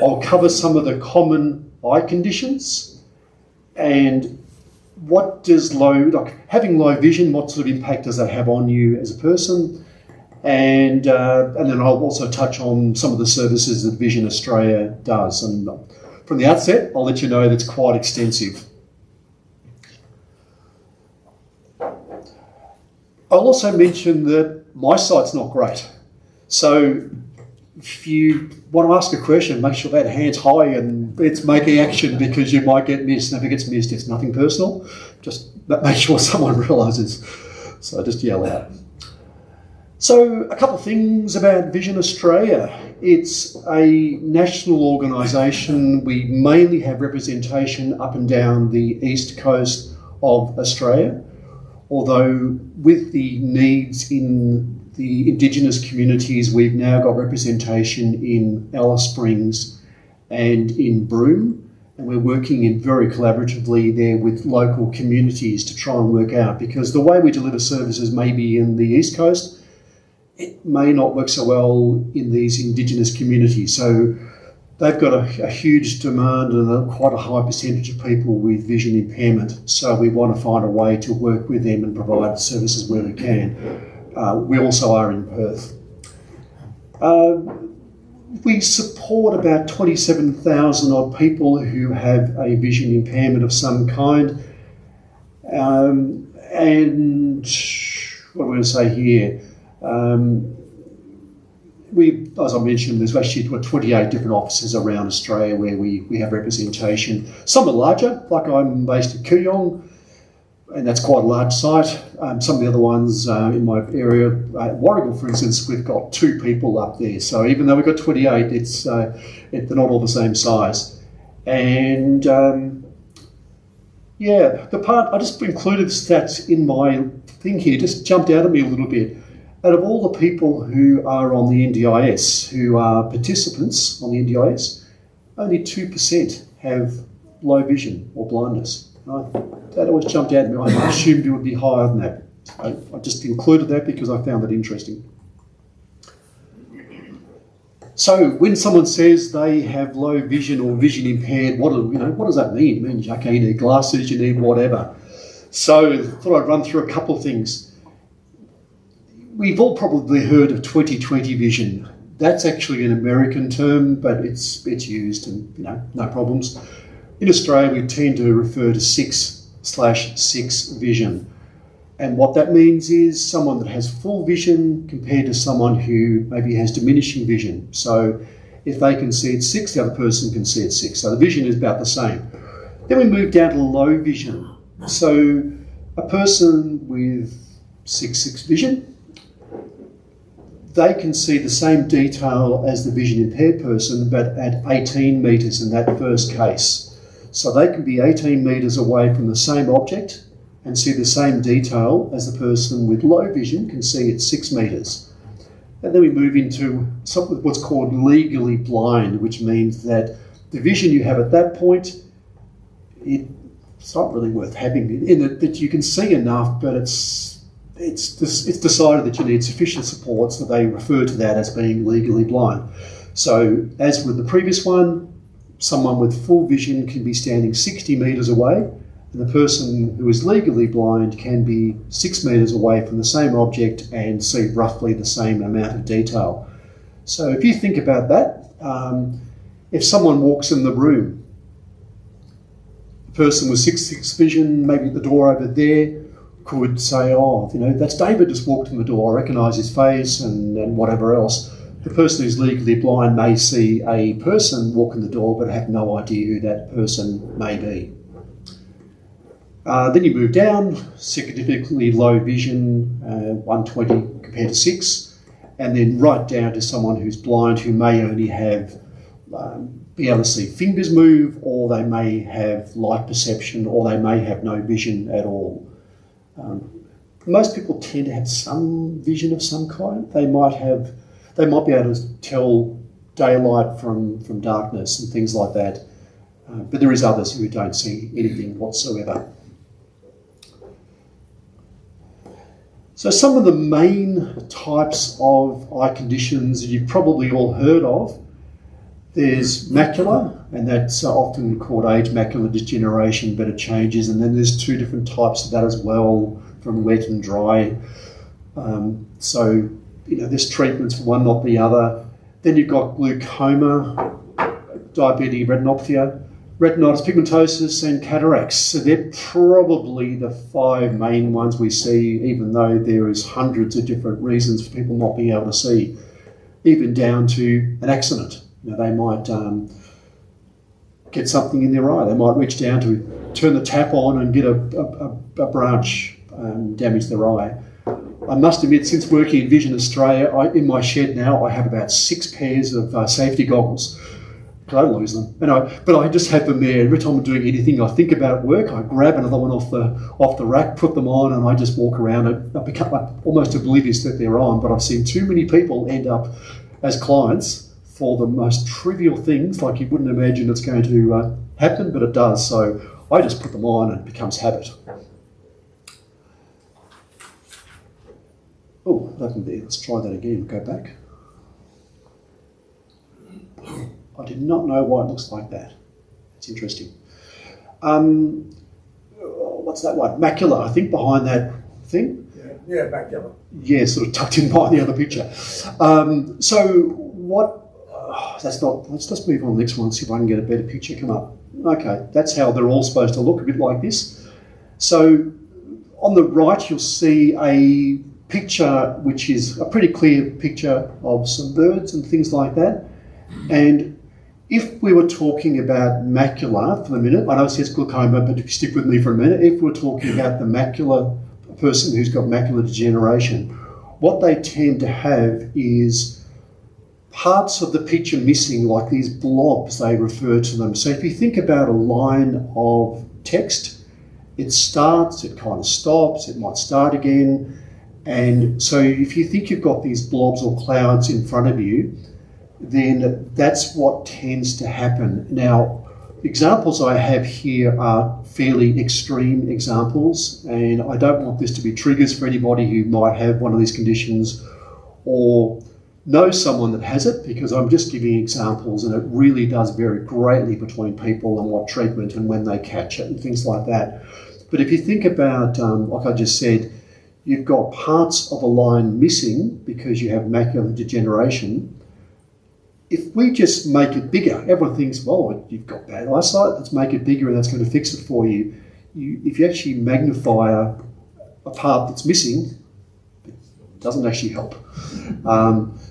K: I'll cover some of the common eye conditions and what does having low vision, what sort of impact does that have on you as a person? And then I'll also touch on some of the services that Vision Australia does. And from the outset, I'll let you know that's quite extensive. I'll also mention that my site's not great. So if you want to ask a question, make sure that hand's high and it's making action because you might get missed. And if it gets missed, it's nothing personal. Just make sure someone realises. So just yell out. So a couple of things about Vision Australia. It's a national organisation. We mainly have representation up and down the east coast of Australia, although with the needs in the Indigenous communities, we've now got representation in Alice Springs and in Broome, and we're working in very collaboratively there with local communities to try and work out, because the way we deliver services maybe in the east coast, it may not work so well in these Indigenous communities. So they've got a huge demand and quite a high percentage of people with vision impairment. So we want to find a way to work with them and provide services where we can. We also are in Perth. We support about 27,000 odd people who have a vision impairment of some kind. And what am I going to say here? As I mentioned, there's actually 28 different offices around Australia where we have representation. Some are larger, like I'm based in Kooyong, and that's quite a large site. Some of the other ones in my area, Warragul, for instance, we've got 2 people up there. So even though we've got 28, they're not all the same size. And the part, I just included stats in my thing here, just jumped out at me a little bit. Out of all the people who are on the NDIS, who are participants on the NDIS, only 2% have low vision or blindness. That always jumped out at me. I assumed it would be higher than that. I just included that because I found it interesting. So when someone says they have low vision or vision impaired, what does that mean? It means, okay, you need glasses, you need whatever. So I thought I'd run through a couple of things. We've all probably heard of 20/20 vision. That's actually an American term, but it's used and no problems. In Australia, we tend to refer to 6/6 vision. And what that means is someone that has full vision compared to someone who maybe has diminishing vision. So if they can see at 6, the other person can see at 6. So the vision is about the same. Then we move down to low vision. So a person with 6/6 vision, they can see the same detail as the vision impaired person, but at 18 metres in that first case. So they can be 18 metres away from the same object and see the same detail as the person with low vision can see at 6 metres. And then we move into something what's called legally blind, which means that the vision you have at that point, it's not really worth having, in that you can see enough, but it's decided that you need sufficient support, so they refer to that as being legally blind. So as with the previous one, someone with full vision can be standing 60 metres away, and the person who is legally blind can be 6 metres away from the same object and see roughly the same amount of detail. So if you think about that, if someone walks in the room, the person with 6 vision, maybe at the door over there, could say, oh, you know, that's David just walked in the door, I recognise his face and whatever else. The person who's legally blind may see a person walk in the door but have no idea who that person may be. Then you move down, significantly low vision, 120 compared to 6, and then right down to someone who's blind who may only have be able to see fingers move, or they may have light perception, or they may have no vision at all. Most people tend to have some vision of some kind. They might be able to tell daylight from darkness and things like that. But there is others who don't see anything whatsoever. So some of the main types of eye conditions you've probably all heard of. There's macular, and that's often called age macular degeneration, but it changes. And then there's 2 different types of that as well, from wet and dry. So, you know, there's treatments for one, not the other. Then you've got glaucoma, diabetic retinopathy, retinitis pigmentosus, and cataracts. So they're probably the 5 main ones we see, even though there is hundreds of different reasons for people not being able to see, even down to an accident. You know, they might get something in their eye. They might reach down to turn the tap on and get a branch damage their eye. I must admit, since working in Vision Australia, in my shed now, I have about 6 pairs of safety goggles. I don't lose them, but I just have them there. Every time I'm doing anything I think about at work, I grab another one off the rack, put them on, and I just walk around. I become almost oblivious that they're on. But I've seen too many people end up as clients for the most trivial things, like you wouldn't imagine it's going to happen, but it does. So I just put them on and it becomes habit. Oh, nothing there. Let's try that again. Go back. I did not know why it looks like that. It's interesting. What's that one? Macula, I think, behind that thing.
E: Yeah, macula.
K: Yeah, sort of tucked in behind the other picture. So what? That's not. Let's just move on to the next one and see if I can get a better picture come up. Okay, that's how they're all supposed to look, a bit like this. So on the right, you'll see a picture which is a pretty clear picture of some birds and things like that. And if we were talking about macula for a minute, I know it says glaucoma, but if you stick with me for a minute, if we're talking about the macula, a person who's got macular degeneration, what they tend to have is parts of the picture missing, like these blobs, they refer to them. So if you think about a line of text, it starts, it kind of stops, it might start again. And so if you think you've got these blobs or clouds in front of you, then that's what tends to happen. Now, examples I have here are fairly extreme examples, and I don't want this to be triggers for anybody who might have one of these conditions or know someone that has it, because I'm just giving examples, and it really does vary greatly between people and what treatment and when they catch it and things like that. But if you think about, like I just said, you've got parts of a line missing because you have macular degeneration. If we just make it bigger, everyone thinks, well, you've got bad eyesight, let's make it bigger and that's going to fix it for you. If you actually magnify a part that's missing, it doesn't actually help.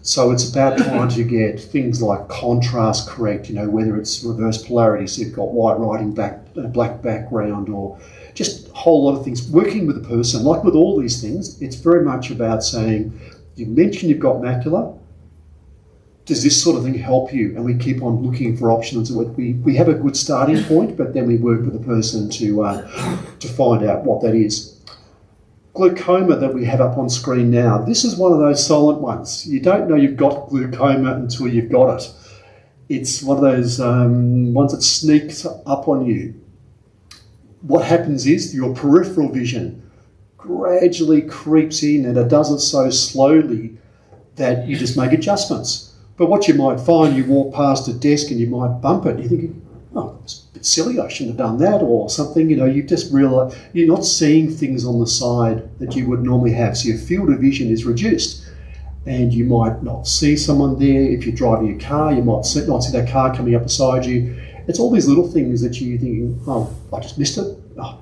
K: So it's about trying to get things like contrast correct, you know, whether it's reverse polarity, so you've got white writing black background, or just a whole lot of things. Working with a person, like with all these things, it's very much about saying, you mentioned you've got macula, does this sort of thing help you? And we keep on looking for options. We have a good starting point, but then we work with the person to find out what that is. Glaucoma that we have up on screen now, this is one of those silent ones. You don't know you've got glaucoma until you've got it. It's one of those ones that sneaks up on you. What happens is your peripheral vision gradually creeps in, and it does it so slowly that you just make adjustments. But what you might find, you walk past a desk and you might bump it. You're thinking, oh, it's a bit silly, I shouldn't have done that, or something. You know, you just realise you're not seeing things on the side that you would normally have. So your field of vision is reduced. and you might not see someone there. If you're driving a car, you might not see that car coming up beside you. It's all these little things that you're thinking, oh, I just missed it. Oh,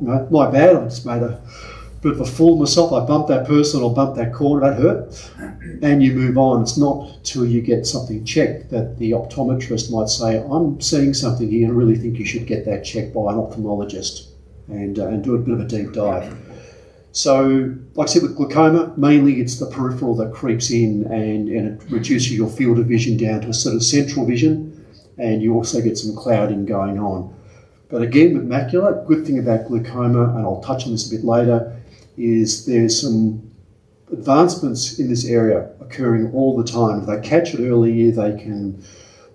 K: no, my bad, I just made a bit of a fool of myself. I bumped that person or bumped that corner, that hurt. And you move on. It's not till you get something checked that the optometrist might say, I'm seeing something here and I really think you should get that checked by an ophthalmologist and do a bit of a deep dive. So, like I said, with glaucoma, mainly it's the peripheral that creeps in and it reduces your field of vision down to a sort of central vision, and you also get some clouding going on. But again, with macula, good thing about glaucoma, and I'll touch on this a bit later, is there's some advancements in this area occurring all the time. If they catch it early, they can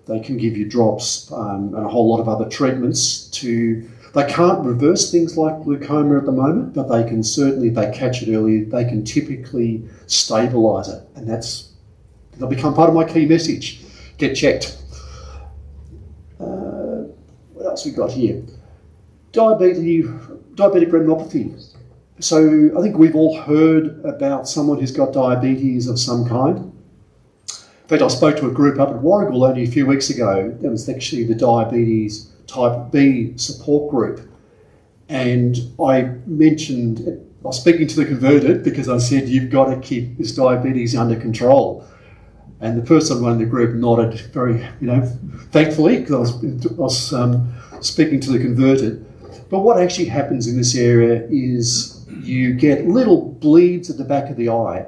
K: give you drops and a whole lot of other treatments to. They can't reverse things like glaucoma at the moment, but they can certainly, if they catch it early, they can typically stabilise it, and that'll become part of my key message. Get checked. What else we got here? Diabetic retinopathy. So I think we've all heard about someone who's got diabetes of some kind. In fact, I spoke to a group up at Warragul only a few weeks ago. It was actually the diabetes type B support group. And I was speaking to the converted because I said, you've got to keep this diabetes under control. And the person running the group nodded very, thankfully, because I was speaking to the converted. But what actually happens in this area is you get little bleeds at the back of the eye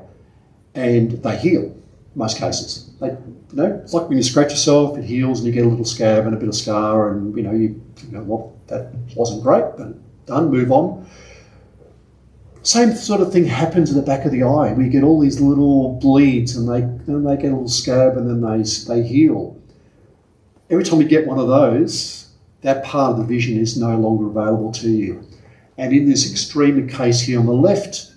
K: and they heal, in most cases. It's like when you scratch yourself, it heals and you get a little scab and a bit of scar and, well, that wasn't great, but done, move on. Same sort of thing happens at the back of the eye. We get all these little bleeds and they get a little scab and then they heal. Every time you get one of those, that part of the vision is no longer available to you. And in this extreme case here on the left,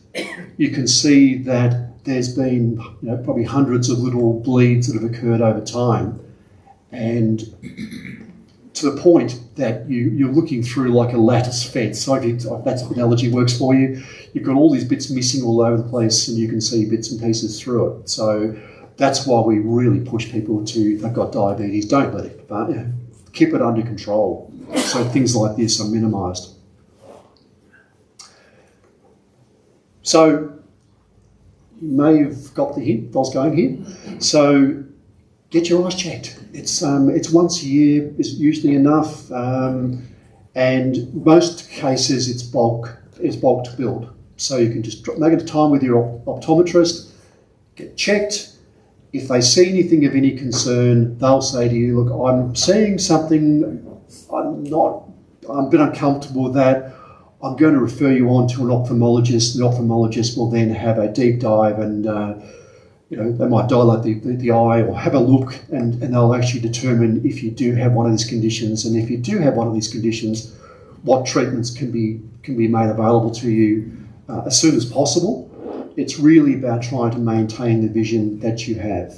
K: you can see that there's been probably hundreds of little bleeds that have occurred over time. And to the point that you're looking through like a lattice fence. So if that analogy works for you, you've got all these bits missing all over the place and you can see bits and pieces through it. So that's why we really push people to, if they've got diabetes, don't let it, but keep it under control. So things like this are minimised. So you may have got the hint I was going here. So get your eyes checked. It's once a year is usually enough, and most cases it's bulk billed. So you can just make it a time with your optometrist, get checked. If they see anything of any concern, they'll say to you, look, I'm seeing something, I'm a bit uncomfortable with that. I'm going to refer you on to an ophthalmologist. The ophthalmologist will then have a deep dive and they might dilate the eye or have a look and they'll actually determine if you do have one of these conditions, and if you do have one of these conditions, what treatments can be made available to you as soon as possible. It's really about trying to maintain the vision that you have.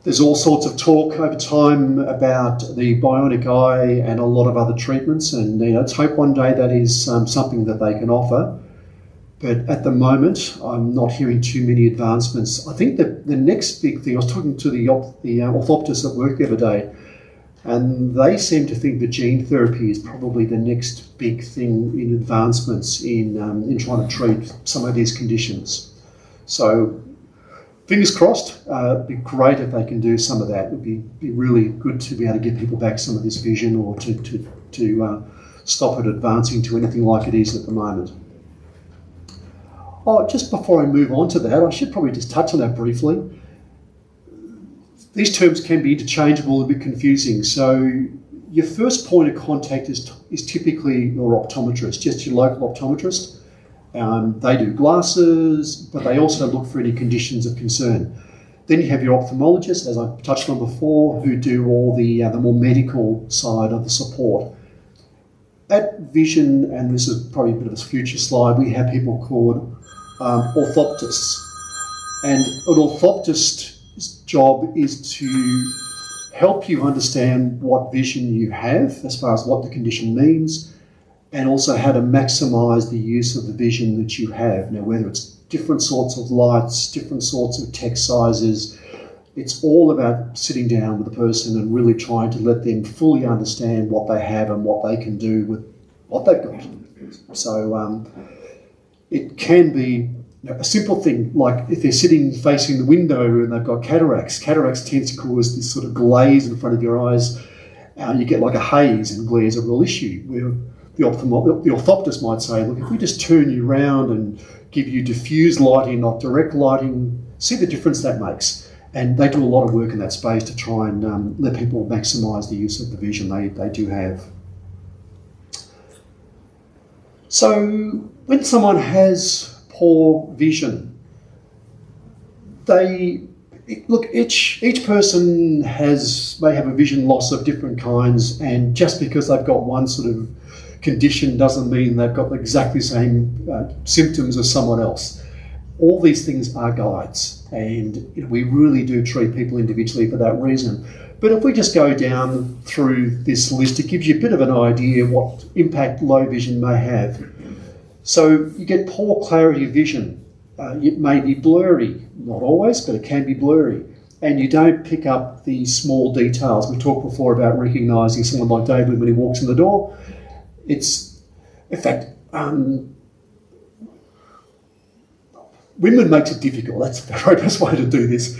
K: There's all sorts of talk over time about the bionic eye and a lot of other treatments, and let's hope one day that is something that they can offer. But at the moment, I'm not hearing too many advancements. I think that the next big thing, I was talking to the orthoptist at work the other day, and they seem to think that gene therapy is probably the next big thing in advancements in trying to treat some of these conditions. So fingers crossed, it'd be great if they can do some of that. It would be really good to be able to give people back some of this vision, or to stop it advancing to anything like it is at the moment. Oh, just before I move on to that, I should probably just touch on that briefly. These terms can be interchangeable, a bit confusing. So your first point of contact is typically your optometrist, just your local optometrist. They do glasses, but they also look for any conditions of concern. Then you have your ophthalmologist, as I touched on before, who do all the more medical side of the support. At Vision, and this is probably a bit of a future slide, we have people called orthoptists. And an orthoptist's job is to help you understand what vision you have as far as what the condition means, and also how to maximise the use of the vision that you have. Now, whether it's different sorts of lights, different sorts of text sizes. It's all about sitting down with the person and really trying to let them fully understand what they have and what they can do with what they've got. So it can be a simple thing, like if they're sitting facing the window and they've got cataracts. Cataracts tends to cause this sort of glaze in front of your eyes. You get like a haze, and glare is a real issue. Where the orthoptist might say, look, if we just turn you round and give you diffused lighting, not direct lighting, see the difference that makes. And they do a lot of work in that space to try and let people maximise the use of the vision they do have. So when someone has poor vision, each person may have a vision loss of different kinds, and just because they've got one sort of condition doesn't mean they've got exactly the same symptoms as someone else. All these things are guides, and we really do treat people individually for that reason. But if we just go down through this list, it gives you a bit of an idea what impact low vision may have. So you get poor clarity of vision. It may be blurry, not always, but it can be blurry. And you don't pick up the small details. We talked before about recognising someone like David when he walks in the door. It's, in fact, women makes it difficult. That's the very best way to do this.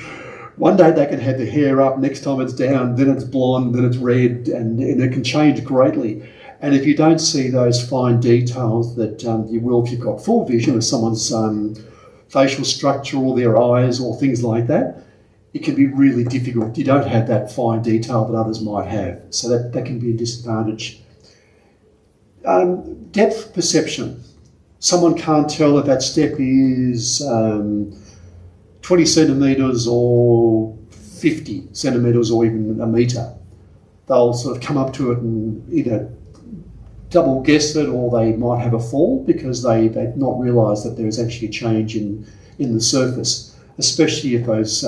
K: One day they can have their hair up, next time it's down, then it's blonde, then it's red, and it can change greatly. And if you don't see those fine details that you will if you've got full vision of someone's facial structure or their eyes or things like that, it can be really difficult. You don't have that fine detail that others might have. So that can be a disadvantage. Depth perception. Someone can't tell if that step is 20 centimetres or 50 centimetres or even a metre. They'll sort of come up to it and either double guess it, or they might have a fall because they've not realised that there is actually a change in the surface, especially if those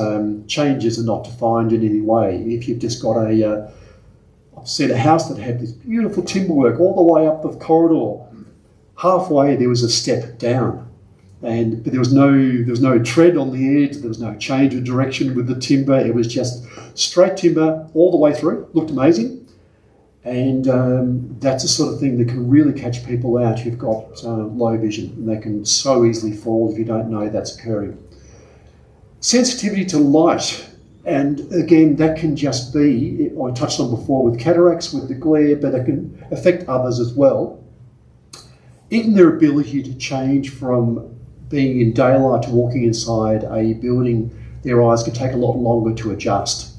K: changes are not defined in any way. If you've just got I've seen a house that had this beautiful timber work all the way up the corridor. Halfway there was a step down, but there was no tread on the edge. There was no change of direction with the timber. It was just straight timber all the way through. Looked amazing. And that's the sort of thing that can really catch people out who've got low vision, and they can so easily fall if you don't know that's occurring. Sensitivity to light, and again, that can just be, I touched on before with cataracts, with the glare, but it can affect others as well. Even their ability to change from being in daylight to walking inside a building, their eyes can take a lot longer to adjust.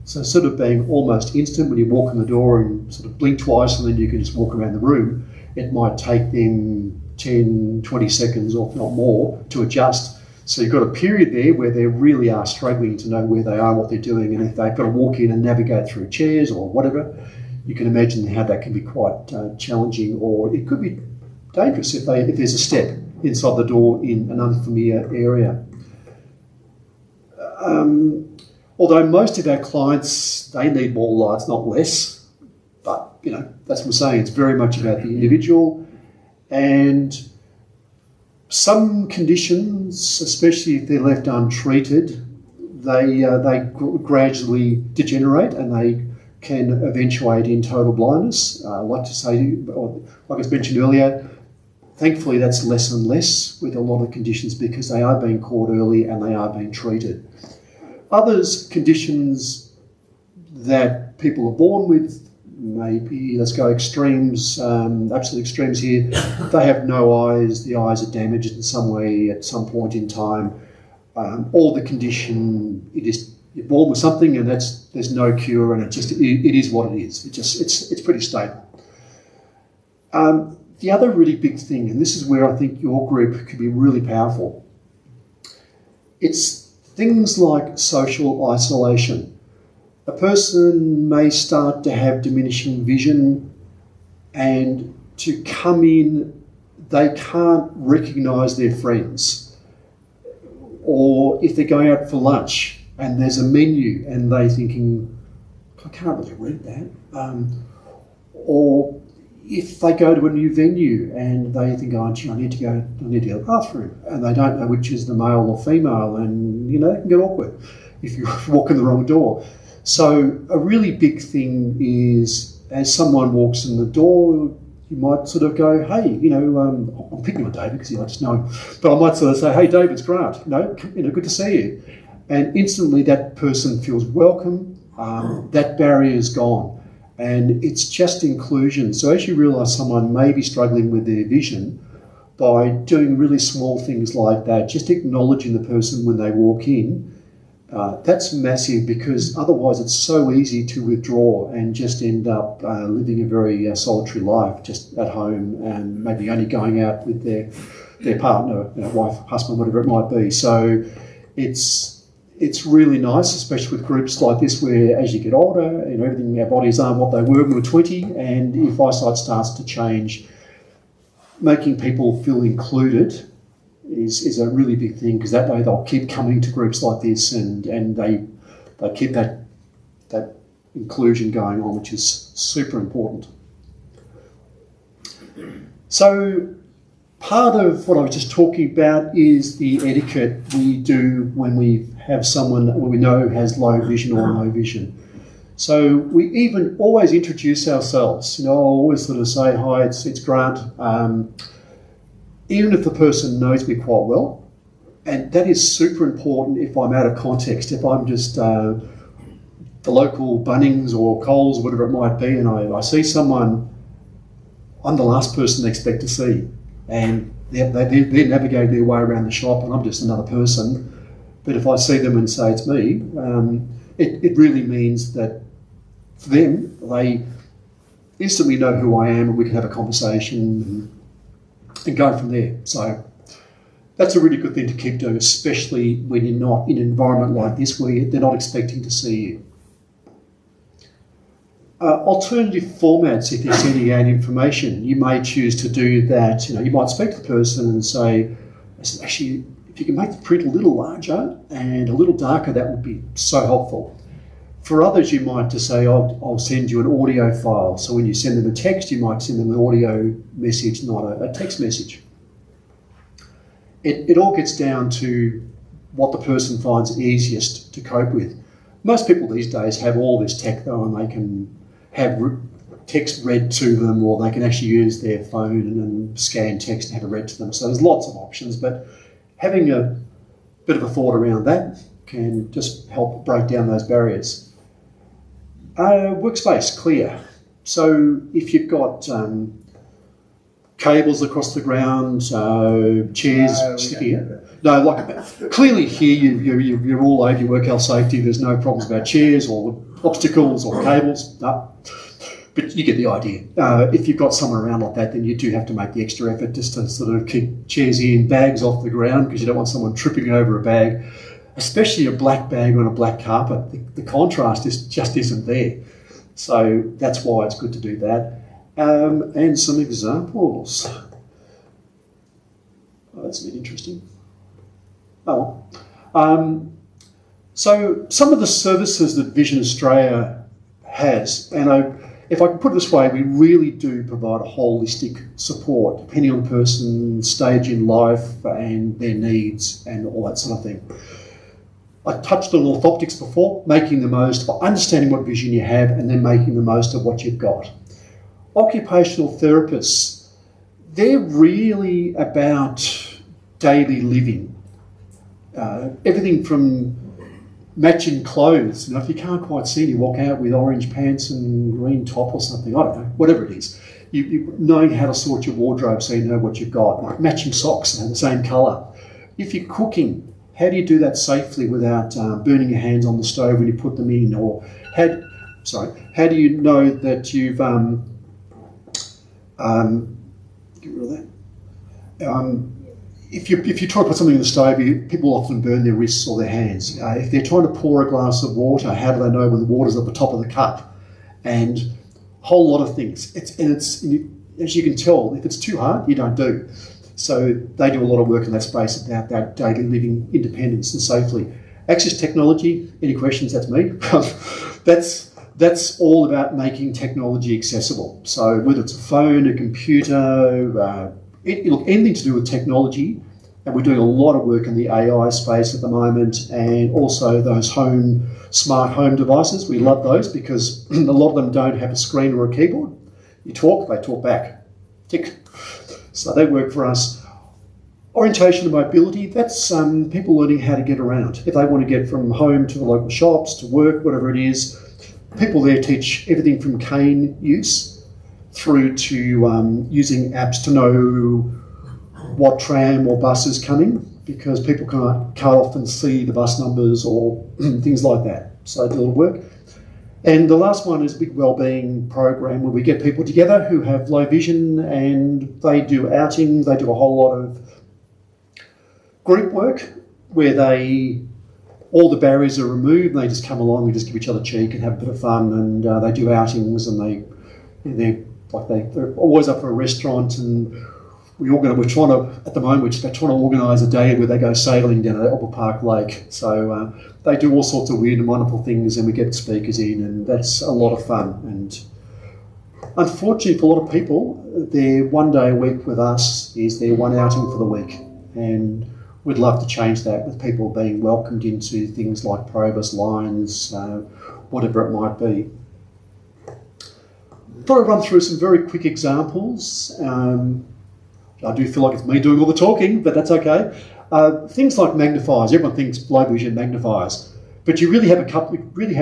K: So sort of being almost instant when you walk in the door and sort of blink twice and then you can just walk around the room, it might take them 10, 20 seconds or if not more to adjust. So you've got a period there where they really are struggling to know where they are, what they're doing, and if they've got to walk in and navigate through chairs or whatever, you can imagine how that can be quite challenging, or it could be dangerous if there's a step inside the door in an unfamiliar area. Although most of our clients, they need more lights, not less. But, that's what I'm saying. It's very much about the individual. And some conditions, especially if they're left untreated, they gradually degenerate and they can eventuate in total blindness. Like I mentioned earlier, thankfully that's less and less with a lot of conditions because they are being caught early and they are being treated. Others, conditions that people are born with, maybe, let's go extremes, absolute extremes here, they have no eyes, the eyes are damaged in some way at some point in time, or the condition, you're born with something and there's no cure and it is what it is. It's pretty stable. The other really big thing, and this is where I think your group could be really powerful, it's things like social isolation. A person may start to have diminishing vision, and to come in, they can't recognise their friends. Or if they're going out for lunch and there's a menu and they're thinking, I can't really read that. Or if they go to a new venue and they think, oh, gee, I need to go to the bathroom, and they don't know which is the male or female, and it can get awkward if you walk in the wrong door. So a really big thing is, as someone walks in the door, you might sort of go, hey, I'm picking on David because I just know him, but I might sort of say, hey, David, it's Grant, good to see you. And instantly that person feels welcome, that barrier is gone. And it's just inclusion. So as you realise someone may be struggling with their vision, by doing really small things like that, just acknowledging the person when they walk in, that's massive, because otherwise it's so easy to withdraw and just end up living a very solitary life, just at home, and maybe only going out with their partner, wife, husband, whatever it might be. So it's really nice, especially with groups like this, where as you get older, everything, our bodies aren't what they were when we were 20, and if eyesight starts to change, making people feel included is a really big thing, because that way they'll keep coming to groups like this, and they keep that inclusion going on, which is super important. So part of what I was just talking about is the etiquette we do when we have someone who we know has low vision or no vision. So we even always introduce ourselves. I'll always sort of say, hi, it's Grant. Even if the person knows me quite well, and that is super important if I'm out of context. If I'm just the local Bunnings or Coles, whatever it might be, and I see someone, I'm the last person they expect to see. And they're navigating their way around the shop, and I'm just another person. But if I see them and say it's me, it really means that for them, they instantly know who I am, and we can have a conversation and go from there. So that's a really good thing to keep doing, especially when you're not in an environment like this where they're not expecting to see you. Alternative formats, if you're sending out information, you may choose to do that. You might speak to the person and say, actually, if you can make the print a little larger and a little darker, that would be so helpful. For others, you might just say, I'll send you an audio file. So when you send them a text, you might send them an audio message, not a text message. It all gets down to what the person finds easiest to cope with. Most people these days have all this tech though, and they can have text read to them, or they can actually use their phone and then scan text and have it read to them. So there's lots of options, but having a bit of a thought around that can just help break down those barriers. Workspace, clear. So if you've got cables across the ground, chairs sticking out. No, like clearly here you're all over your work health safety. There's no problems about chairs or obstacles or cables. No. But you get the idea. If you've got someone around like that, then you do have to make the extra effort just to sort of keep chairs in, bags off the ground, because you don't want someone tripping over a bag, especially a black bag on a black carpet. The contrast just isn't there. So that's why it's good to do that. And some examples. Oh, that's a bit interesting. So some of the services that Vision Australia has, and if I can put it this way, we really do provide a holistic support depending on the person's stage in life and their needs and all that sort of thing. I touched on orthoptics before, making the most of understanding what vision you have and then making the most of what you've got. Occupational therapists, they're really about daily living. Everything from matching clothes. If you can't quite see, you walk out with orange pants and green top or something, I don't know, whatever it is. You knowing how to sort your wardrobe so you know what you've got, like matching socks and the same colour. If you're cooking, how do you do that safely without burning your hands on the stove when you put them in? Or how do you know that you've get rid of that. If you try to put something in the stove, people often burn their wrists or their hands. If they're trying to pour a glass of water, how do they know when the water's at the top of the cup? And a whole lot of things. As you can tell, if it's too hard, you don't do. So they do a lot of work in that space about that daily living independence and safely. Access technology, any questions, that's me. That's That's all about making technology accessible. So whether it's a phone, a computer, anything to do with technology, and we're doing a lot of work in the AI space at the moment, and also those smart home devices. We love those because a lot of them don't have a screen or a keyboard. You talk, they talk back. Tick. So they work for us. Orientation and mobility, that's people learning how to get around. If they want to get from home to the local shops, to work, whatever it is, people there teach everything from cane use through to using apps to know what tram or bus is coming, because people can't often see the bus numbers or things like that. So they do a lot of work. And the last one is a big wellbeing program where we get people together who have low vision, and they do outings, they do a whole lot of group work where all the barriers are removed, and they just come along and just give each other cheek and have a bit of fun, and they do outings, and they're always up for a restaurant, and we're trying to, at the moment, they're trying to organise a day where they go sailing down at Albert Park Lake. So they do all sorts of weird and wonderful things, and we get speakers in, and that's a lot of fun. And unfortunately for a lot of people, their 1 day a week with us is their one outing for the week. And we'd love to change that with people being welcomed into things like Provost Lines, whatever it might be. Thought I'd run through some very quick examples. I do feel like it's me doing all the talking, but that's okay. Things like magnifiers. Everyone thinks low vision magnifiers, but you really have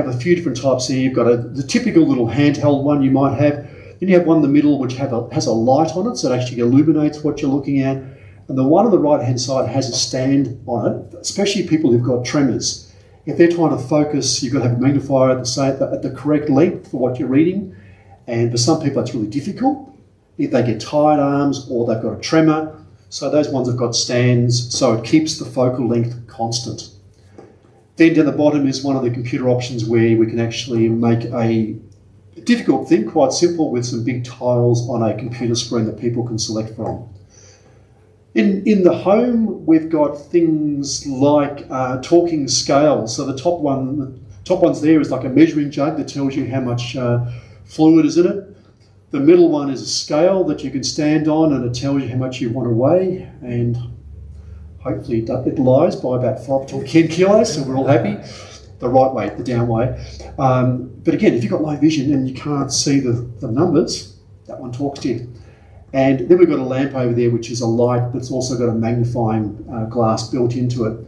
K: a few different types here. You've got the typical little handheld one you might have. Then you have one in the middle which has a light on it, so it actually illuminates what you're looking at. And the one on the right-hand side has a stand on it, especially people who've got tremors. If they're trying to focus, you've got to have a magnifier at the correct length for what you're reading. And for some people, that's really difficult if they get tired arms or they've got a tremor. So those ones have got stands, so it keeps the focal length constant. Then down the bottom is one of the computer options where we can actually make a difficult thing quite simple with some big tiles on a computer screen that people can select from. In the home, we've got things like talking scales. So the top one's there is like a measuring jug that tells you how much fluid is in it. The middle one is a scale that you can stand on, and it tells you how much you want to weigh, and hopefully it lies by about 5 to 10 kilos, so we're all happy. The right weight, the down weight. But again, if you've got low vision and you can't see the numbers, that one talks to you. And then we've got a lamp over there, which is a light that's also got a magnifying glass built into it.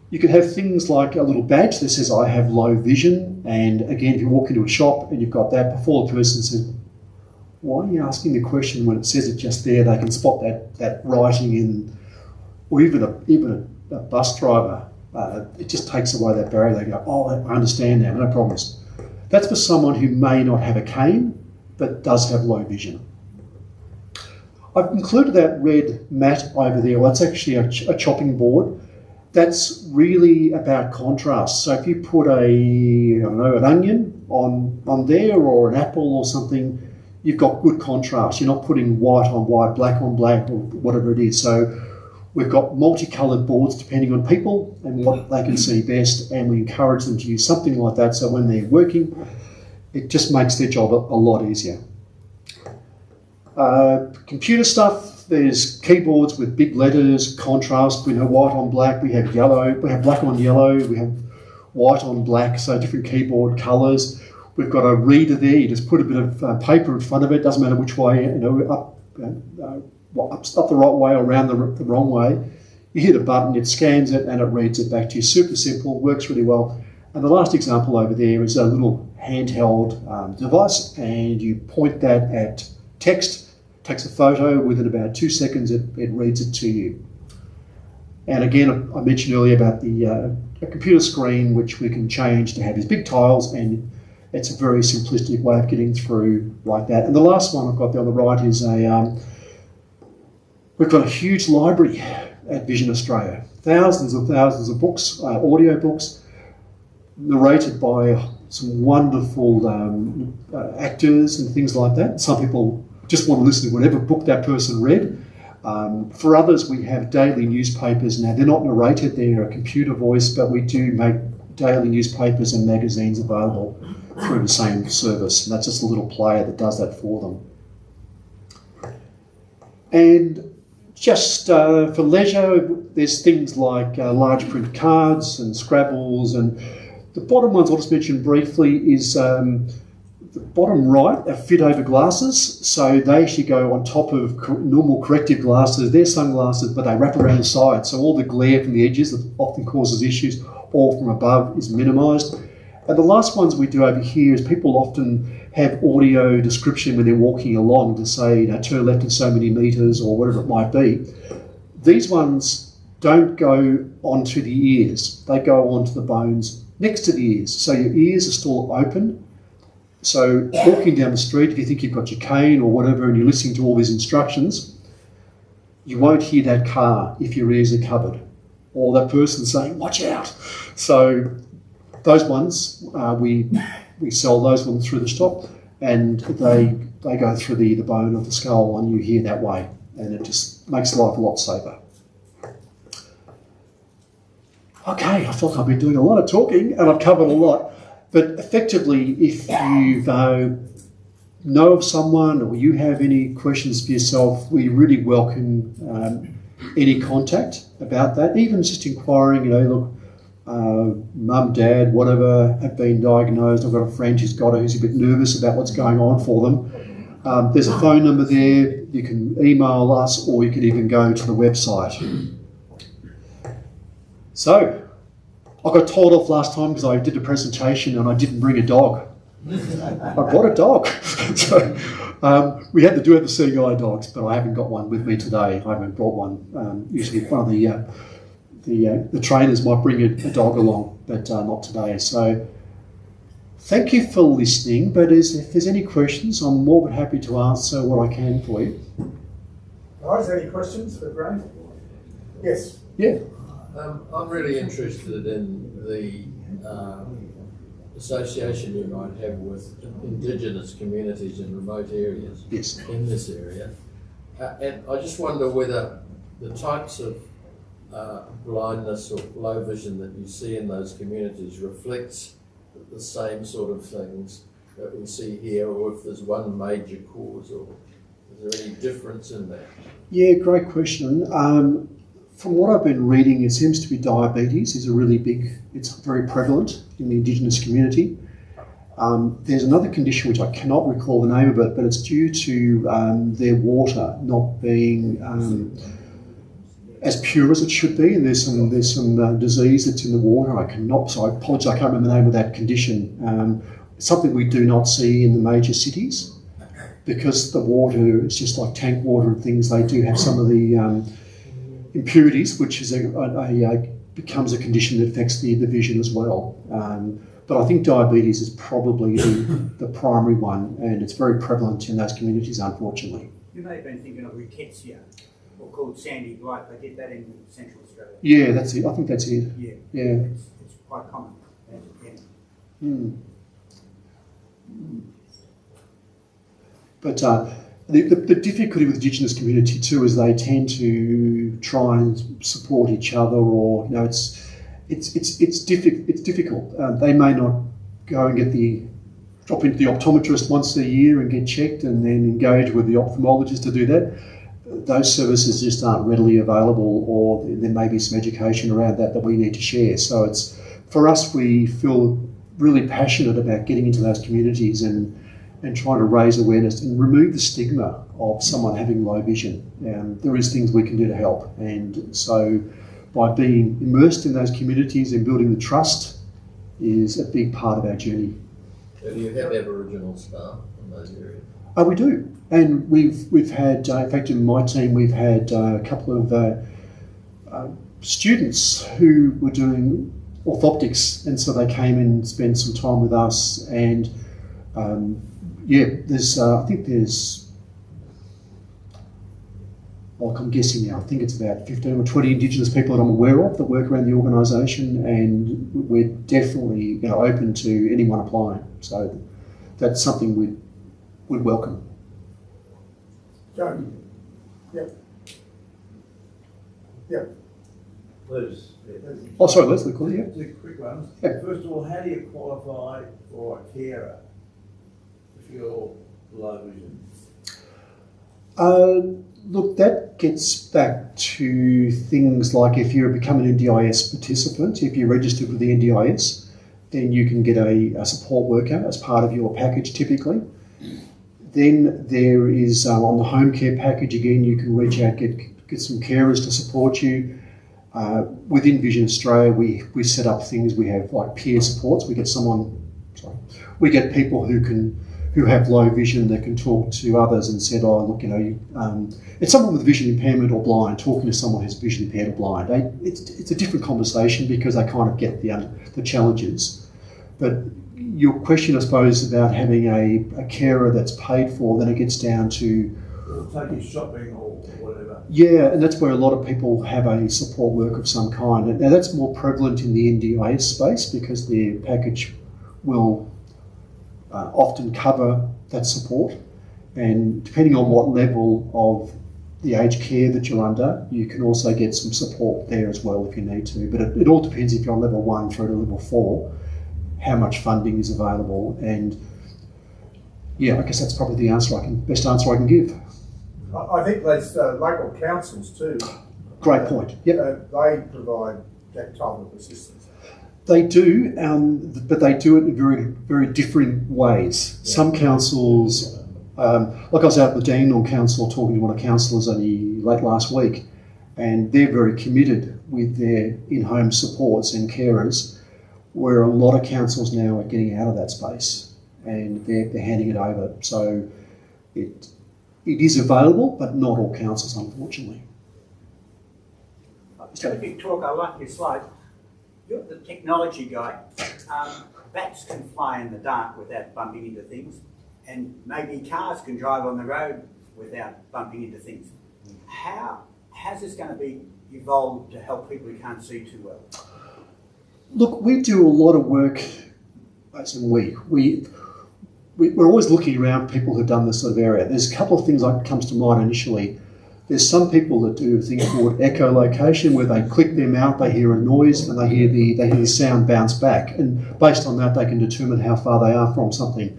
K: You can have things like a little badge that says, I have low vision. And again, if you walk into a shop and you've got that, before the person says, why are you asking the question when it says it just there? They can spot that writing in, or even a bus driver. It just takes away that barrier. They go, oh, I understand now, no problems. That's for someone who may not have a cane, but does have low vision. I've included that red mat over there. Well, that's actually a chopping board. That's really about contrast. So if you put an onion on there, or an apple or something, you've got good contrast. You're not putting white on white, black on black, or whatever it is. So we've got multicoloured boards depending on people and what they can see best, and we encourage them to use something like that, so when they're working, it just makes their job a lot easier. Computer stuff, there's keyboards with big letters, contrast. We know white on black, we have yellow, we have black on yellow, we have white on black, so different keyboard colours. We've got a reader there, you just put a bit of paper in front of it, doesn't matter which way, up the right way or around the wrong way. You hit a button, it scans it and it reads it back to you. Super simple, works really well. And the last example over there is a little handheld device, and you point that at text, takes a photo, within about 2 seconds it reads it to you. And again, I mentioned earlier about a computer screen which we can change to have these big tiles, and it's a very simplistic way of getting through like that. And the last one I've got there on the right is we've got a huge library at Vision Australia. Thousands of books, audio books, narrated by some wonderful actors and things like that. Some people just want to listen to whatever book that person read. For others, we have daily newspapers. Now, they're not narrated, they're a computer voice, but we do make daily newspapers and magazines available through the same service, and that's just a little player that does that for them. And just for leisure, there's things like large print cards and Scrabbles, and the bottom ones I'll just mention briefly is the bottom right are fit over glasses, so they actually go on top of normal corrective glasses. They're sunglasses, but they wrap around the side, so all the glare from the edges that often causes issues, all from above, is minimised. And the last ones we do over here is people often have audio description when they're walking along to say, you know, turn left in so many metres or whatever it might be. These ones don't go onto the ears, they go onto the bones next to the ears. So your ears are still open. So walking down the street, if you think you've got your cane or whatever and you're listening to all these instructions, you won't hear that car if your ears are covered, or that person saying, watch out. So those ones, we sell those ones through the shop, and they go through the bone of the skull and you hear that way, and it just makes life a lot safer. Okay, I feel like I've been doing a lot of talking and I've covered a lot. But effectively, if you know of someone or you have any questions for yourself, we really welcome any contact about that. Even just inquiring, you know, look, mum, dad, whatever, have been diagnosed. I've got a friend who's got it, who's a bit nervous about what's going on for them. There's a phone number there. You can email us, or you can even go to the website. So, I got told off last time because I did a presentation and I didn't bring a dog. I brought a dog. So, we had the seeing eye dogs, but I haven't got one with me today. I haven't brought one. Usually one of the trainers might bring a dog along, but not today. So thank you for listening, but if there's any questions, I'm more than happy to answer what I can for you.
A: Guys, any questions for Grant? Yes.
K: Yeah.
E: I'm really interested in the association you might have with Indigenous communities in remote areas.
K: Yes.
E: In this area. And I just wonder whether the types of blindness or low vision that you see in those communities reflects the same sort of things that we see here, or if there's one major cause, or is there any difference in that?
K: Yeah, great question. From what I've been reading, it seems to be diabetes is it's very prevalent in the Indigenous community. There's another condition which I cannot recall the name of it, but it's due to their water not being as pure as it should be, and there's some disease that's in the water. So I apologise, I can't remember the name of that condition. It's something we do not see in the major cities, because the water is just like tank water and things. They do have some of the impurities, which is becomes a condition that affects the vision as well. But I think diabetes is probably the primary one, and it's very prevalent in those communities, unfortunately.
H: You may have been thinking of rickettsia, or called sandy blight. They did that in Central Australia.
K: Yeah, that's it. I think that's it.
H: Yeah.
K: Yeah.
H: It's quite common. Yeah.
K: Mm. But the difficulty with the Indigenous community too is they tend to try and support each other, or it's difficult. They may not go and drop into the optometrist once a year and get checked, and then engage with the ophthalmologist to do that. Those services just aren't readily available, or there may be some education around that we need to share. So it's, for us, we feel really passionate about getting into those communities and trying to raise awareness and remove the stigma of someone having low vision. There is things we can do to help, and so by being immersed in those communities and building the trust is a big part of our journey.
E: So do you have Aboriginal staff in those areas?
K: We do, and we've had, in fact, in my team, we've had a couple of students who were doing orthoptics, and so they came and spent some time with us. And I think there's, like, I'm guessing now, I think it's about 15 or 20 Indigenous people that I'm aware of that work around the organisation, and we're definitely open to anyone applying. So that's something we'd welcome.
A: Joe. Yep. Yep.
G: Please.
K: Oh, sorry, Leslie, call you.
L: Two quick ones.
K: Yeah.
L: First of all, how do you qualify for a carer if you're low vision?
K: Look, that gets back to things like if you become an NDIS participant, if you're registered with the NDIS, then you can get a support worker as part of your package typically. Then there is, on the home care package, again, you can reach out, get some carers to support you. Within Vision Australia, we set up things, we have like peer supports, we get people who have low vision that can talk to others and said, oh, look, it's someone with vision impairment or blind talking to someone who's vision impaired or blind. It's a different conversation because they kind of get the challenges. But your question, I suppose, about having a carer that's paid for, then it gets down to...
L: Take you shopping or whatever.
K: Yeah, and that's where a lot of people have a support work of some kind. Now, that's more prevalent in the NDIS space because their package will often cover that support. And depending on what level of the aged care that you're under, you can also get some support there as well if you need to. But it all depends if you're on level 1 through to level 4, how much funding is available. And yeah, I guess that's probably the best answer I can give.
A: I think those local councils too.
K: Great point. Yep.
A: They provide that type of assistance.
K: They do, but they do it in very, very different ways. Yeah. Some councils, like I was out with Dandenong Council talking to one of the councillors only late last week, and they're very committed with their in-home supports and carers, where a lot of councils now are getting out of that space and they're handing it over. So it is available, but not all councils, unfortunately.
H: Terrific talk. I like your slide. You're the technology guy. Bats can fly in the dark without bumping into things, and maybe cars can drive on the road without bumping into things. How's this going to be evolved to help people who can't see too well?
K: Look, we do a lot of work, as in we're always looking around people who've done this sort of area. There's a couple of things that comes to mind initially. There's some people that do a thing called echolocation, where they click their mouth, they hear a noise, and they hear the sound bounce back. And based on that, they can determine how far they are from something.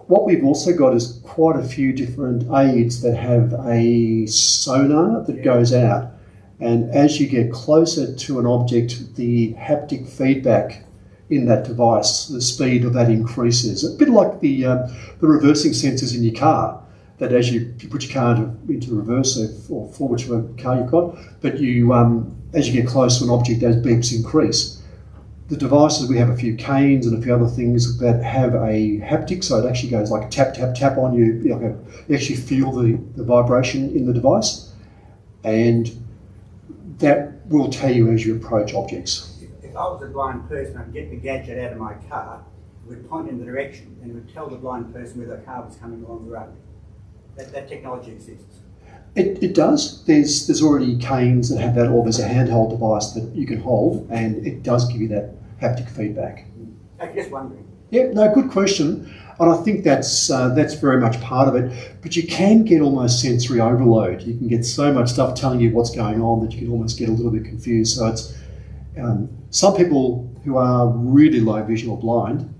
K: What we've also got is quite a few different aids that have a sonar that goes out. And as you get closer to an object, the haptic feedback in that device, the speed of that increases. A bit like the reversing sensors in your car, that as you put your car into reverse or forward to a car you've got, but you as you get close to an object, those beeps increase. The devices, we have a few canes and a few other things that have a haptic, so it actually goes like tap, tap, tap on you. You actually feel the vibration in the device, and that will tell you as you approach objects.
H: If I was a blind person, I'd get the gadget out of my car, it would point in the direction, and it would tell the blind person where the car was coming along the road. That technology exists.
K: It does. There's already canes that have that, or there's a handheld device that you can hold, and it does give you that haptic feedback.
H: I'm just wondering.
K: Yeah, no, good question. And I think that's very much part of it. But you can get almost sensory overload. You can get so much stuff telling you what's going on that you can almost get a little bit confused. So it's some people who are really low vision or blind,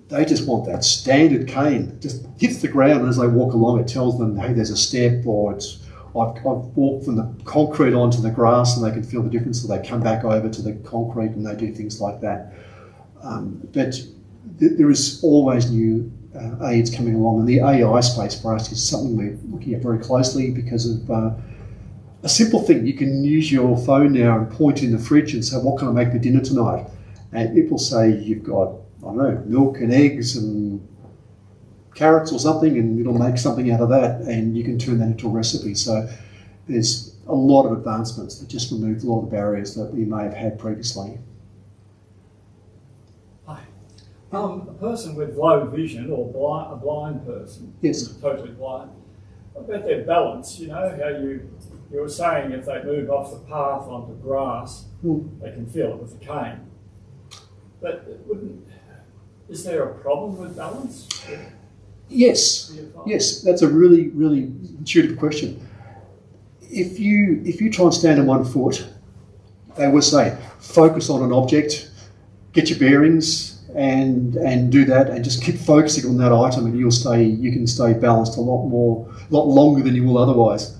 K: they just want that standard cane that just hits the ground, and as they walk along it tells them, hey, there's a step, or I've walked from the concrete onto the grass, and they can feel the difference, so they come back over to the concrete and they do things like that. But there is always new aids coming along, and the AI space for us is something we're looking at very closely because of a simple thing. You can use your phone now and point in the fridge and say, what can I make for dinner tonight? And it will say you've got, I don't know, milk and eggs and carrots or something, and it'll make something out of that, and you can turn that into a recipe. So there's a lot of advancements that just remove a lot of the barriers that we may have had previously.
M: Hi. A person with low vision, or a blind person,
K: yes,
M: totally blind, what about their balance? You know, how you were saying if they move off the path onto grass, they can feel it with a cane. But is there a problem with balance?
K: Yes, that's a really, really intuitive question. If you try and stand on one foot they always say, focus on an object, get your bearings, and do that, and just keep focusing on that item, and you can stay balanced a lot longer than you will otherwise.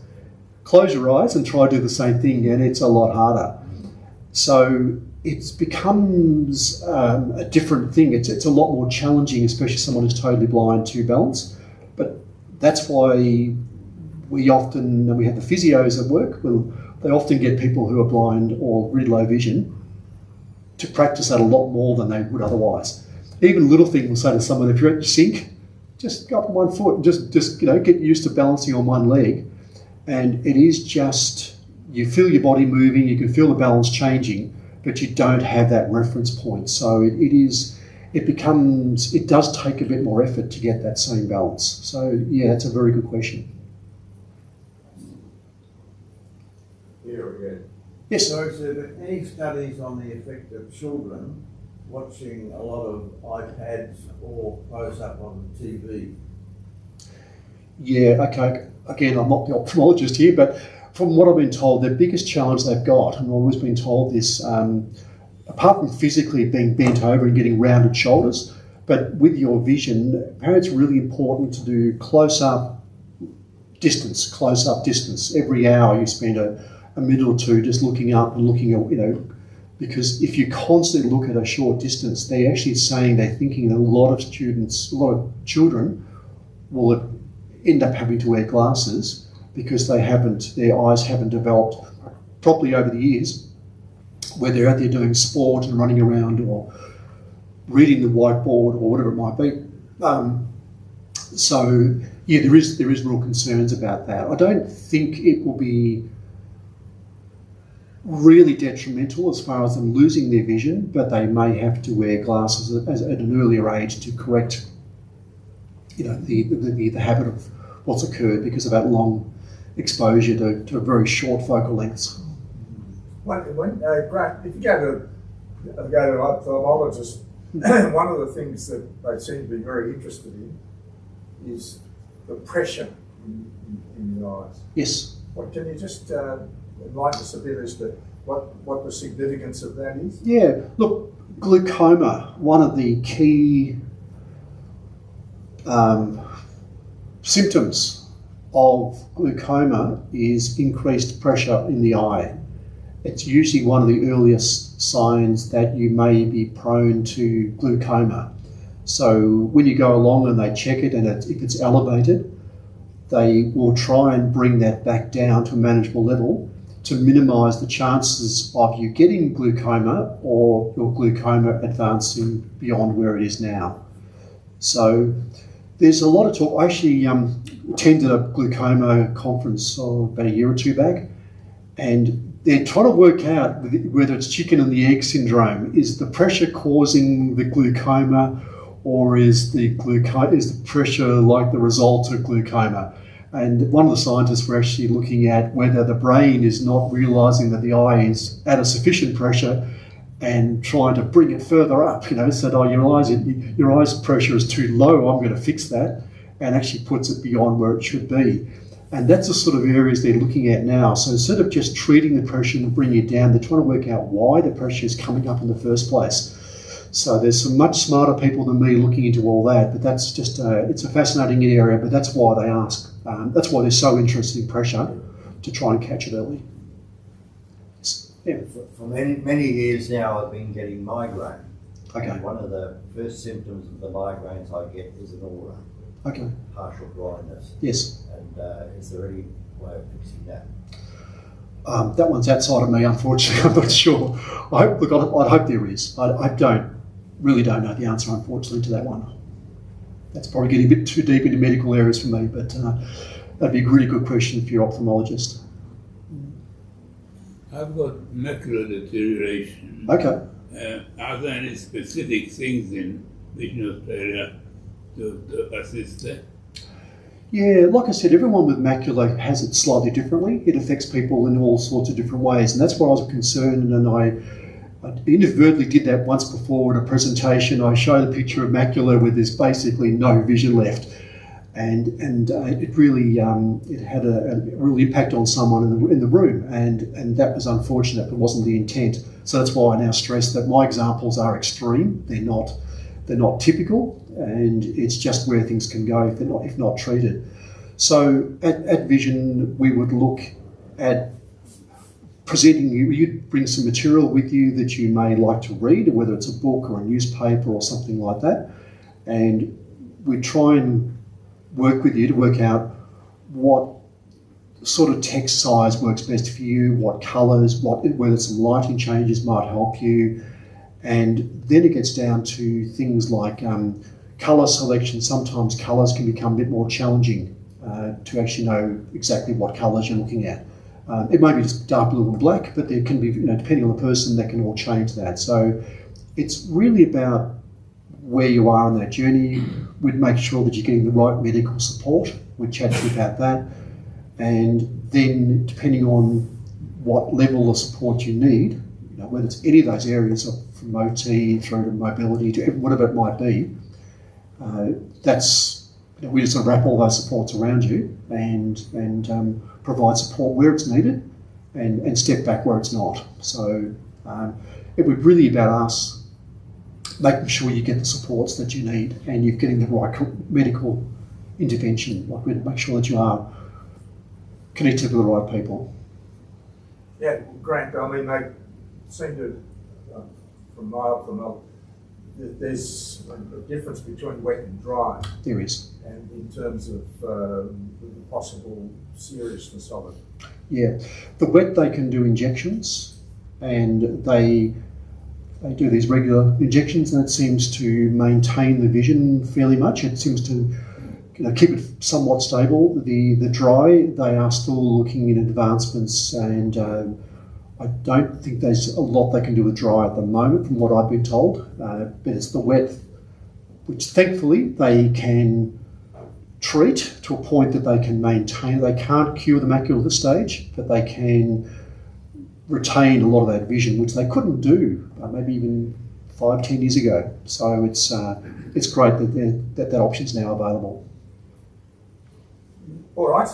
K: Close your eyes and try to do the same thing, and it's a lot harder. So it becomes a different thing. It's a lot more challenging, especially someone who's totally blind, to balance. But that's why we have the physios at work. They often get people who are blind or really low vision to practice that a lot more than they would otherwise. Even little things will say to someone, if you're at the sink, just go up on one foot and just get used to balancing on one leg. And it is just, you feel your body moving, you can feel the balance changing, but you don't have that reference point. So it does take a bit more effort to get that same balance. So yeah, that's a very good question.
L: Here again.
K: Yes.
L: So is there any studies on the effect of children watching a lot of iPads or close-up on TV?
K: Yeah, okay. Again, I'm not the ophthalmologist here, but from what I've been told, the biggest challenge they've got, and I've always been told this, apart from physically being bent over and getting rounded shoulders, but with your vision, apparently it's really important to do close-up distance. Every hour you spend a minute or two just looking up and looking at, because if you constantly look at a short distance, they're actually saying, they're thinking that a lot of children will end up having to wear glasses because their eyes haven't developed properly over the years, where they're out there doing sport and running around or reading the whiteboard or whatever it might be. So yeah, there is real concerns about that. I don't think it will be really detrimental as far as them losing their vision, but they may have to wear glasses at an earlier age to correct, the habit of what's occurred because of that long exposure to very short focal lengths.
A: Grant, if you go to an ophthalmologist, one of the things that they seem to be very interested in is the pressure in your eyes.
K: Yes.
A: Can you just enlighten us a bit as to what the significance of that is?
K: Yeah, look, glaucoma, one of the key symptoms of glaucoma is increased pressure in the eye. It's usually one of the earliest signs that you may be prone to glaucoma. So when you go along and they check it, and if it's elevated, they will try and bring that back down to a manageable level to minimise the chances of you getting glaucoma or your glaucoma advancing beyond where it is now. So there's a lot of talk. I actually attended a glaucoma conference about a year or two back, and they're trying to work out whether it's chicken and the egg syndrome. Is the pressure causing the glaucoma, or is the pressure like the result of glaucoma? And one of the scientists were actually looking at whether the brain is not realising that the eye is at a sufficient pressure and trying to bring it further up, said, your eyes pressure is too low, I'm going to fix that, and actually puts it beyond where it should be. And that's the sort of areas they're looking at now. So instead of just treating the pressure and bringing it down, they're trying to work out why the pressure is coming up in the first place. So there's some much smarter people than me looking into all that, but that's just, it's a fascinating area, but that's why they ask. That's why they're so interested in pressure, to try and catch it early. Yeah.
B: For many years now, I've been getting migraine.
K: Okay.
B: And one of the first symptoms of the migraines I get is an aura.
K: Okay.
B: Partial blindness.
K: Yes.
B: And is there any way of fixing that?
K: That one's outside of me, unfortunately. I'm not sure. I'd hope there is. I really don't know the answer, unfortunately, to that one. That's probably getting a bit too deep into medical areas for me, but that'd be a really good question for your ophthalmologist.
N: I've got macular deterioration.
K: Okay.
N: Are there any specific things in Vision Australia to assist that?
K: Yeah, like I said, everyone with macula has it slightly differently. It affects people in all sorts of different ways, and that's why I was concerned, and I inadvertently did that once before in a presentation. I showed a picture of macula where there's basically no vision left. and it really it had a real impact on someone in the room, and that was unfortunate. It wasn't the intent. So that's why I now stress that my examples are extreme. They're not typical, and it's just where things can go if not treated. So at Vision, we would look at presenting you. You'd bring some material with you that you may like to read, whether it's a book or a newspaper or something like that, and we try and work with you to work out what sort of text size works best for you, what colours, whether some lighting changes might help you, and then it gets down to things like colour selection. Sometimes colours can become a bit more challenging to actually know exactly what colours you're looking at. It may be just dark blue and black, but there can be, depending on the person, that can all change that. So it's really about where you are on that journey. We'd make sure that you're getting the right medical support. We'd chat to you about that. And then, depending on what level of support you need, whether it's any of those areas, from OT through to mobility to whatever it might be, we just sort of wrap all those supports around you and provide support where it's needed and step back where it's not. So it would really be about us making sure you get the supports that you need and you're getting the right medical intervention. Like, we'd make sure that you are connected with the right people.
A: Yeah, Grant, I mean, they seem to, from my opinion, there's a difference between wet and dry.
K: There is.
A: And in terms of the possible seriousness of it.
K: Yeah. The wet, they can do injections, and they do these regular injections, and it seems to maintain the vision fairly much. It seems to keep it somewhat stable. The dry, they are still looking at advancements, and I don't think there's a lot they can do with dry at the moment, from what I've been told. But it's the wet, which thankfully they can treat to a point that they can maintain. They can't cure the macula at this stage, but they can retain a lot of that vision, which they couldn't do maybe even 5-10 years ago. So it's great that option is now available.
A: All right.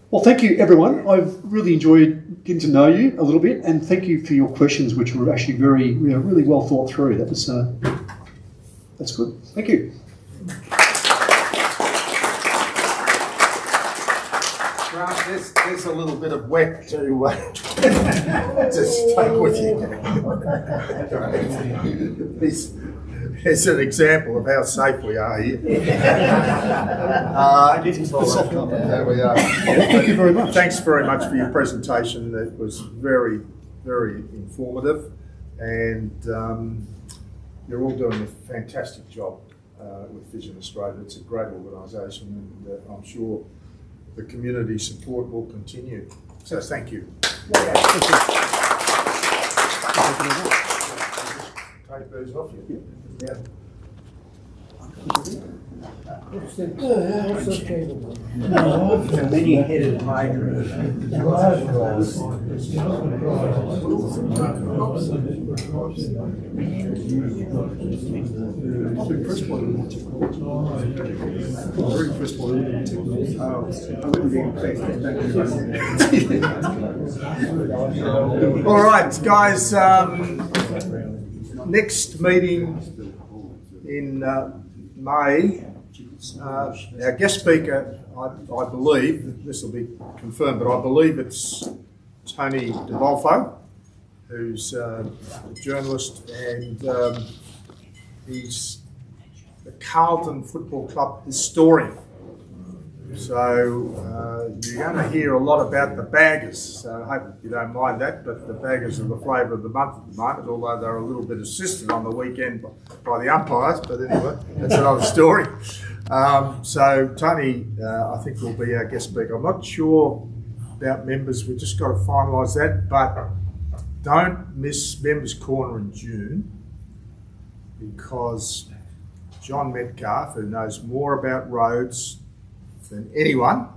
K: Well, thank you, everyone. I've really enjoyed getting to know you a little bit, and thank you for your questions, which were actually very, really well thought through. That was that's good. Thank you.
A: There's a little bit of wet to stay with you. It's an example of how safe we are here. There we are.
K: Thank you very much.
A: Thanks very much for your presentation. It was very, very informative, and you're all doing a fantastic job with Vision Australia. It's a great organisation, and I'm sure the community support will continue. So thank you. Take those off you. Yeah.
H: Many-headed hydra.
A: All right, guys. Next meeting in May. Our guest speaker, I believe, this will be confirmed, but I believe it's Tony DeVolfo, who's a journalist, and he's the Carlton Football Club historian. So you're going to hear a lot about the baggers, so I hope you don't mind that, but the baggers are the flavour of the month at the moment, although they're a little bit assisted on the weekend by the umpires, but anyway, that's another story. So Tony, I think, will be our guest speaker. I'm not sure about members, we've just got to finalise that, but don't miss Members' Corner in June, because John Metcalf, who knows more about roads than anyone,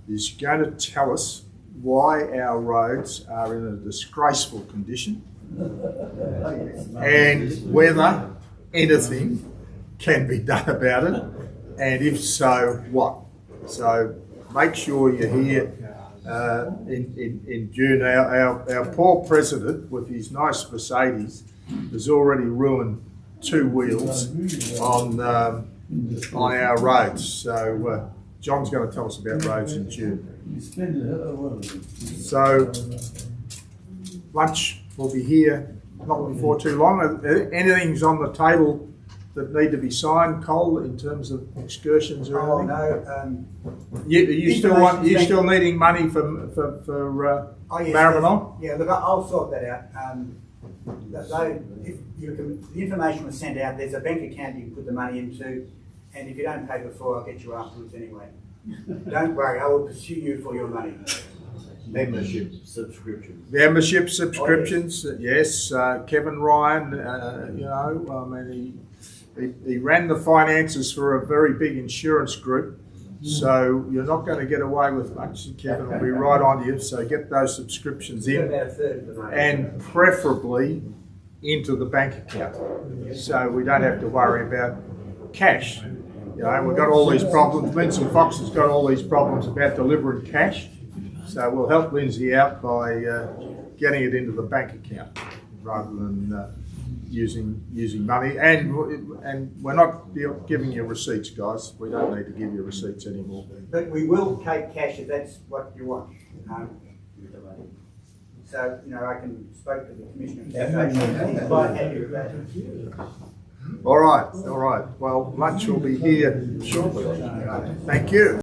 A: is going to tell us why our roads are in a disgraceful condition and whether anything can be done about it, and if so, what? So make sure you're here in June. Our poor president, with his nice Mercedes, has already ruined 2 wheels on our roads. So John's going to tell us about roads in June. So lunch will be here not before too long. Anything's on the table that need to be signed, Cole, in terms of excursions or anything?
H: No.
A: You still needing money for Maribyrnong?
H: Yeah, look, I'll sort that out. If the information was sent out, there's a bank account you can put the money into, and if you don't pay before, I'll get you afterwards anyway. Don't worry, I will pursue you for your money.
B: Membership subscriptions.
A: Membership subscriptions, yes. Kevin Ryan, he ran the finances for a very big insurance group, so you're not going to get away with much. Kevin will be right on you, so get those subscriptions in, and preferably into the bank account, so we don't have to worry about cash. We've got all these problems. Lindsay Fox has got all these problems about delivering cash, so we'll help Lindsay out by getting it into the bank account rather than using money. And we're not giving you receipts, guys. We don't need to give you receipts anymore.
H: But we will take cash if that's what you want. So, I can speak to the Commissioner. He's quite happy with that.
A: All right. Well, lunch will be here shortly. Thank you.